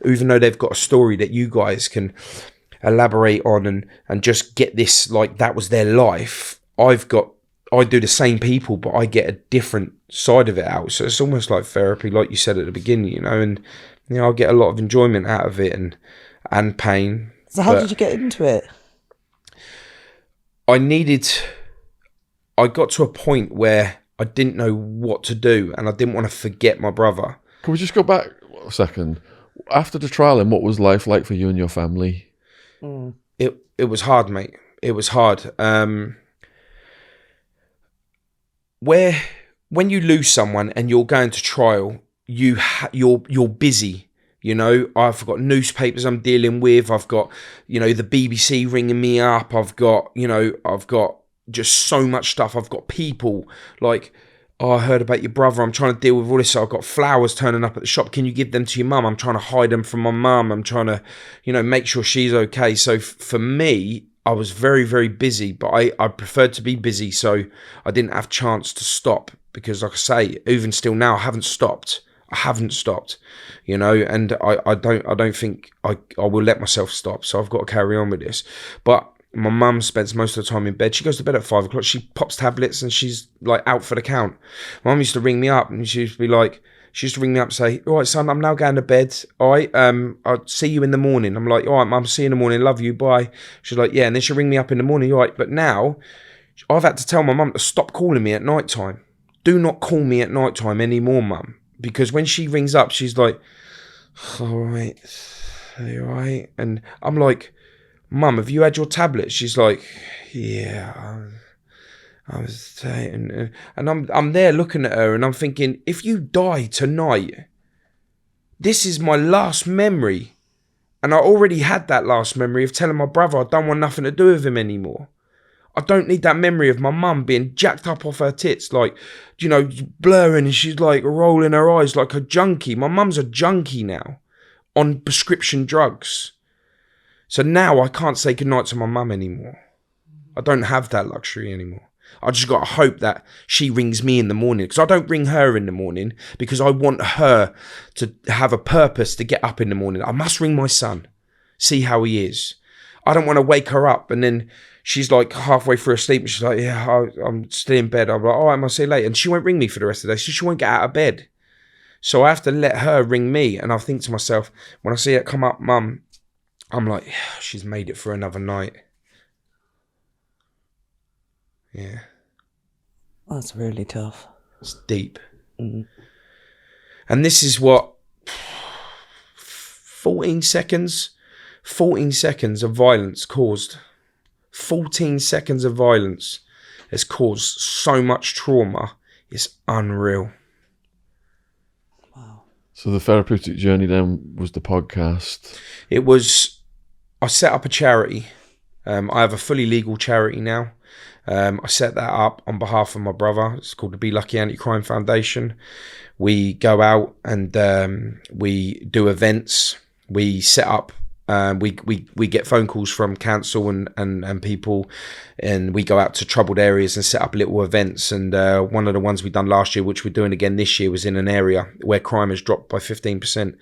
even though they've got a story that you guys can elaborate on and just get this, like that was their life. I do the same people, but I get a different side of it out. So it's almost like therapy, like you said at the beginning, you know, and you know, I get a lot of enjoyment out of it and pain. So how did you get into it? I got to a point where I didn't know what to do, and I didn't want to forget my brother. Can we just go back a second? After the trial, and what was life like for you and your family? It was hard, mate. It was hard. When you lose someone and you're going to trial, you're busy. You know, I've got newspapers I'm dealing with. I've got, you know, the BBC ringing me up. I've got just so much stuff. I've got people like, oh, I heard about your brother. I'm trying to deal with all this. So I've got flowers turning up at the shop. Can you give them to your mum? I'm trying to hide them from my mum. I'm trying to, you know, make sure she's okay. So for me, I was very, very busy, but I preferred to be busy. So I didn't have chance to stop because, like I say, even still now, I haven't stopped, you know, and I don't think I will let myself stop. So I've got to carry on with this. But my mum spends most of the time in bed. She goes to bed at 5 o'clock. She pops tablets and she's like out for the count. My mum used to ring me up and she used to ring me up and say, all right, son, I'm now going to bed. All right, I'll see you in the morning. I'm like, all right, mum, see you in the morning. Love you. Bye. She's like, yeah. And then she'll ring me up in the morning. All right. But now I've had to tell my mum to stop calling me at night time. Do not call me at night time anymore, mum. Because when she rings up, she's like, all right, are you all right? And I'm like, Mum, have you had your tablet? She's like, yeah, I was taking, and I'm there looking at her and I'm thinking, if you die tonight, this is my last memory. And I already had that last memory of telling my brother I don't want nothing to do with him anymore. I don't need that memory of my mum being jacked up off her tits, like, you know, blurring, and she's like rolling her eyes like a junkie. My mum's a junkie now. on prescription drugs. So now I can't say goodnight to my mum anymore. I don't have that luxury anymore. I just got to hope that she rings me in the morning, because I don't ring her in the morning because I want her to have a purpose to get up in the morning. I must ring my son, see how he is. I don't want to wake her up and then she's like halfway through her sleep and she's like, yeah, I'm still in bed. I'm like, all right, I'll see you later. And she won't ring me for the rest of the day, so she won't get out of bed. So I have to let her ring me, and I think to myself, when I see it come up, Mum, I'm like, yeah, she's made it for another night. Yeah. That's really tough. It's deep. And this is what, 14 seconds of violence caused. 14 seconds of violence has caused so much trauma. It's unreal. Wow. So the therapeutic journey then was the podcast. It was, I set up a charity. I have a fully legal charity now. I set that up on behalf of my brother. It's called the Be Lucky Anti-Crime Foundation. We go out and we do events. We set up, we get phone calls from council and people, and we go out to troubled areas and set up little events. And one of the ones we done last year, which we're doing again this year, was in an area where crime has dropped by 15%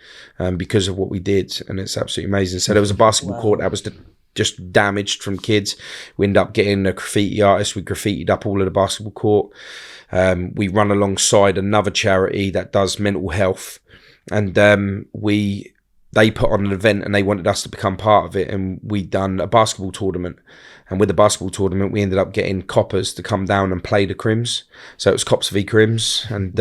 because of what we did. And it's absolutely amazing. So there was a basketball court that was just damaged from kids. We ended up getting a graffiti artist. We graffitied up all of the basketball court. We run alongside another charity that does mental health, and they put on an event and they wanted us to become part of it, and we done a basketball tournament. And with the basketball tournament, we ended up getting coppers to come down and play the Crims. So it was Cops v Crims, and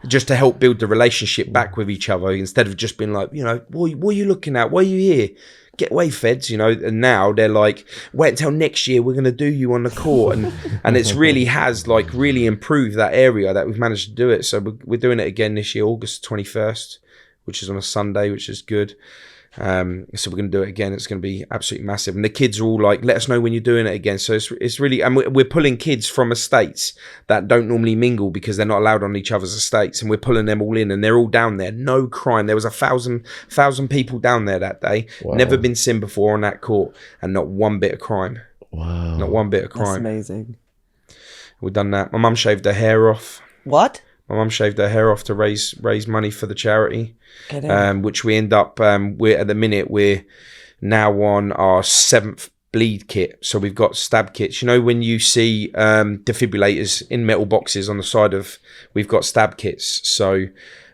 just to help build the relationship back with each other, instead of just being like, you know, what are you looking at? Why are you here? Get away, feds, you know. And now they're like, wait until next year, we're going to do you on the court. And it's really has like really improved that area that we've managed to do it. So we're doing it again this year, August 21st, which is on a Sunday, which is good. So we're going to do it again. It's going to be absolutely massive. And the kids are all like, let us know when you're doing it again. So it's really, and we're pulling kids from estates that don't normally mingle because they're not allowed on each other's estates. And we're pulling them all in, and they're all down there. No crime. There was 1,000 people down there that day. Wow. Never been seen before on that court, and not one bit of crime. Wow. Not one bit of crime. That's amazing. We've done that. My mum shaved her hair off. What? My mum shaved her hair off to raise money for the charity, which we end up, we're at the minute, we're now on our 7th bleed kit. So we've got stab kits. You know, when you see defibrillators in metal boxes on the side of, we've got stab kits. So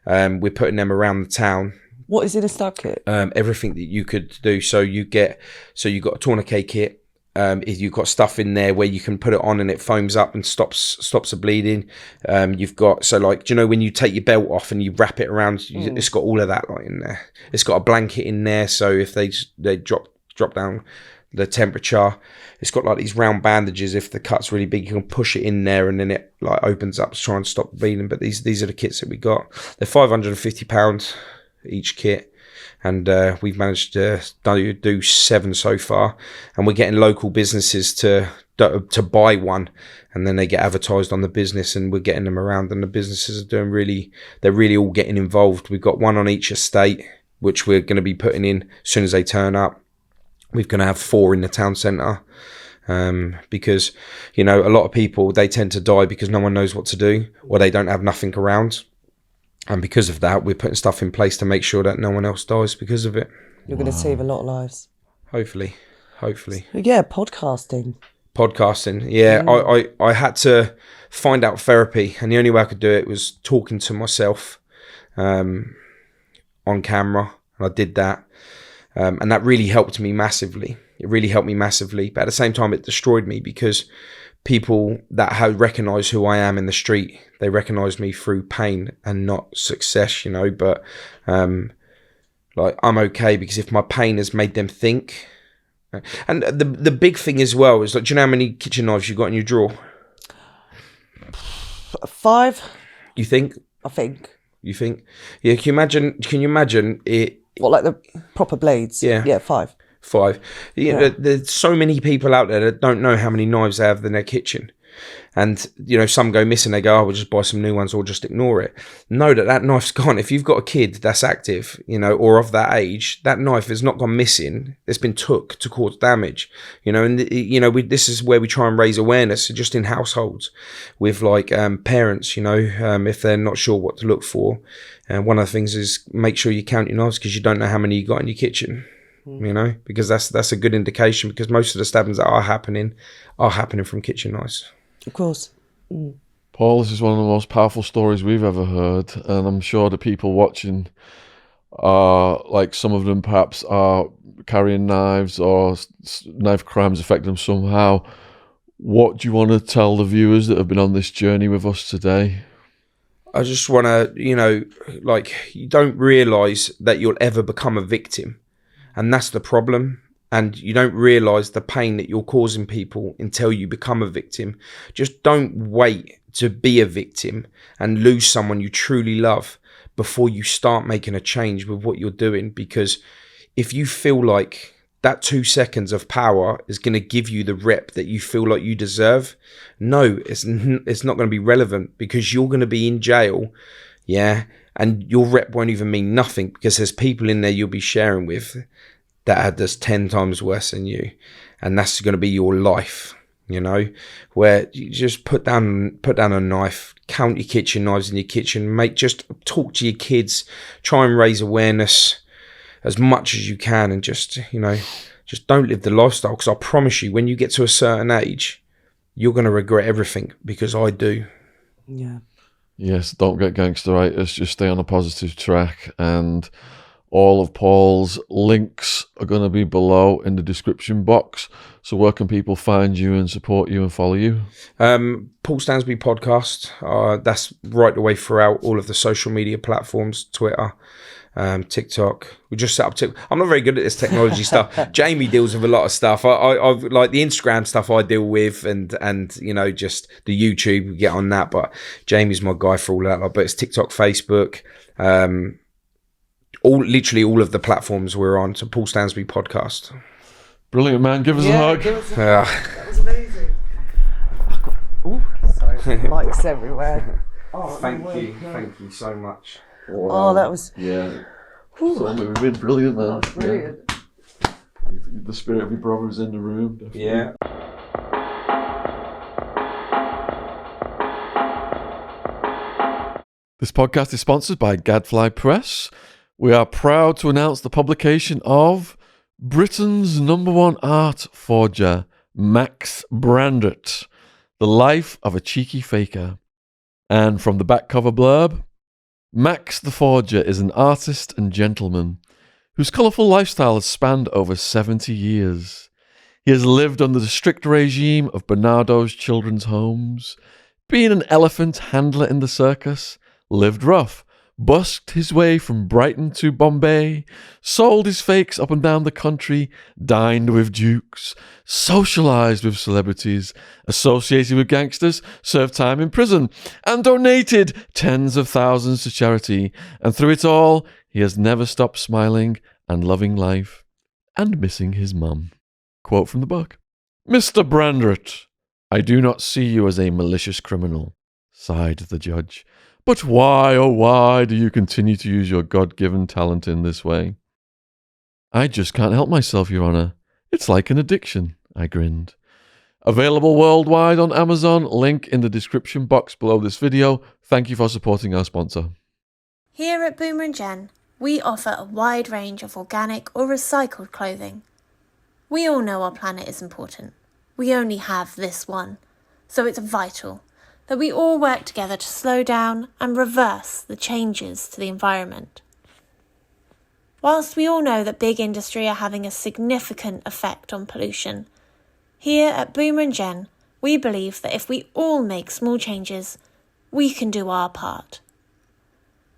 we're putting them around the town. What is in a stab kit? Everything that you could do. So you've got a Tourniquet Kit. You've got stuff in there where you can put it on and it foams up and stops the bleeding. You've got, so like, do you know when you take your belt off and you wrap it around, it's got all of that like in there. It's got a blanket in there, so if they drop down the temperature, it's got like these round bandages. If the cut's really big, you can push it in there and then it like opens up to try and stop the bleeding. But these are the kits that we got. They're £550 each kit. And we've managed to do 7 so far, and we're getting local businesses to buy one, and then they get advertised on the business, and we're getting them around, and the businesses are they're really all getting involved. We've got one on each estate, which we're going to be putting in as soon as they turn up. We're going to have 4 in the town centre, because, you know, a lot of people, they tend to die because no one knows what to do, or they don't have nothing around. And because of that, we're putting stuff in place to make sure that no one else dies because of it. You're going to save a lot of lives. Hopefully. Yeah, podcasting. Yeah. I had to find out therapy, and the only way I could do it was talking to myself on camera, and I did that. And that really helped me massively. It really helped me massively. But at the same time, it destroyed me, because people that recognise who I am in the street, they recognise me through pain and not success, you know. But like, I'm okay, because if my pain has made them think. And the big thing as well is, like, do you know how many kitchen knives you got in your drawer? 5. You think? I think. You think? Yeah. Can you imagine it? What, like the proper blades? Yeah. 5. 5. Yeah. There's so many people out there that don't know how many knives they have in their kitchen. And, you know, some go missing, they go, oh, we'll just buy some new ones or just ignore it. Know that knife's gone. If you've got a kid that's active, you know, or of that age, that knife has not gone missing. It's been took to cause damage, you know. And, you know, this is where we try and raise awareness just in households with like parents, you know, if they're not sure what to look for. And one of the things is make sure you count your knives, because you don't know how many you got in your kitchen. You know, because that's a good indication, because most of the stabbings that are happening from kitchen knives. Of course. Paul, this is one of the most powerful stories we've ever heard, and I'm sure the people watching are, like, some of them perhaps are carrying knives or knife crimes affect them somehow. What do you want to tell the viewers that have been on this journey with us today? I just want to, you know, like, you don't realise that you'll ever become a victim. And that's the problem. And you don't realise the pain that you're causing people until you become a victim. Just don't wait to be a victim and lose someone you truly love before you start making a change with what you're doing. Because if you feel like that 2 seconds of power is going to give you the rep that you feel like you deserve, no, it's not going to be relevant, because you're going to be in jail, yeah, and your rep won't even mean nothing, because there's people in there you'll be sharing with that are just 10 times worse than you, and that's going to be your life, you know, where you just put down a knife, count your kitchen knives in your kitchen, just talk to your kids, try and raise awareness as much as you can, and just, you know, just don't live the lifestyle, because I promise you, when you get to a certain age, you're going to regret everything, because I do. Yeah. Yes, don't get gangsteritis, just stay on a positive track, and all of Paul's links are going to be below in the description box. So where can people find you and support you and follow you? Paul Stansby podcast. That's right the way throughout all of the social media platforms, Twitter, TikTok. We just set up TikTok. I'm not very good at this technology stuff. Jamie deals with a lot of stuff. I've like the Instagram stuff I deal with, and you know, just the YouTube, we get on that. But Jamie's my guy for all of that. But it's TikTok, Facebook, literally all of the platforms we're on. So Paul Stansby podcast. Brilliant, man. Give us a hug. That was amazing. Sorry, mics everywhere. Oh, thank you so much. Wow. Oh, that was... Yeah. So we've been brilliant, man. That was brilliant. Yeah. The spirit of your brother is in the room. Definitely. Yeah. This podcast is sponsored by Gadfly Press. We are proud to announce the publication of Britain's #1 art forger, Max Brandrett, The Life of a Cheeky Faker. And from the back cover blurb, Max the Forger is an artist and gentleman whose colourful lifestyle has spanned over 70 years. He has lived under the strict regime of Bernardo's children's homes, been an elephant handler in the circus, lived rough, busked his way from Brighton to Bombay, sold his fakes up and down the country, dined with dukes, socialised with celebrities, associated with gangsters, served time in prison, and donated tens of thousands to charity. And through it all, he has never stopped smiling and loving life and missing his mum. Quote from the book. Mr. Brandrett, I do not see you as a malicious criminal, sighed the judge. But why, oh why, do you continue to use your God-given talent in this way? I just can't help myself, Your Honour. It's like an addiction, I grinned. Available worldwide on Amazon, link in the description box below this video. Thank you for supporting our sponsor. Here at Boomer and Jen, we offer a wide range of organic or recycled clothing. We all know our planet is important. We only have this one, so it's vital that we all work together to slow down and reverse the changes to the environment. Whilst we all know that big industry are having a significant effect on pollution, here at Boomer and Jen, we believe that if we all make small changes, we can do our part.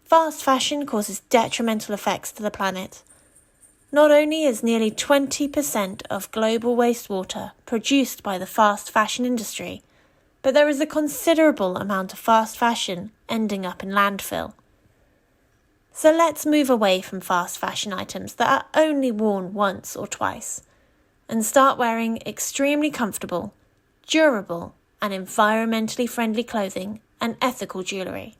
Fast fashion causes detrimental effects to the planet. Not only is nearly 20% of global wastewater produced by the fast fashion industry, but there is a considerable amount of fast fashion ending up in landfill. So let's move away from fast fashion items that are only worn once or twice, and start wearing extremely comfortable, durable, and environmentally friendly clothing and ethical jewellery.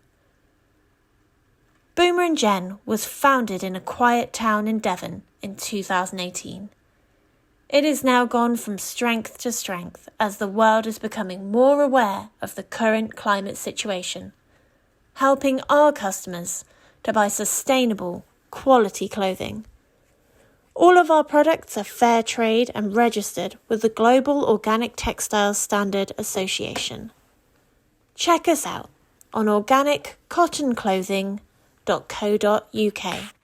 Boomer and Jen was founded in a quiet town in Devon in 2018. It has now gone from strength to strength as the world is becoming more aware of the current climate situation, helping our customers to buy sustainable, quality clothing. All of our products are fair trade and registered with the Global Organic Textiles Standard Association. Check us out on organiccottonclothing.co.uk.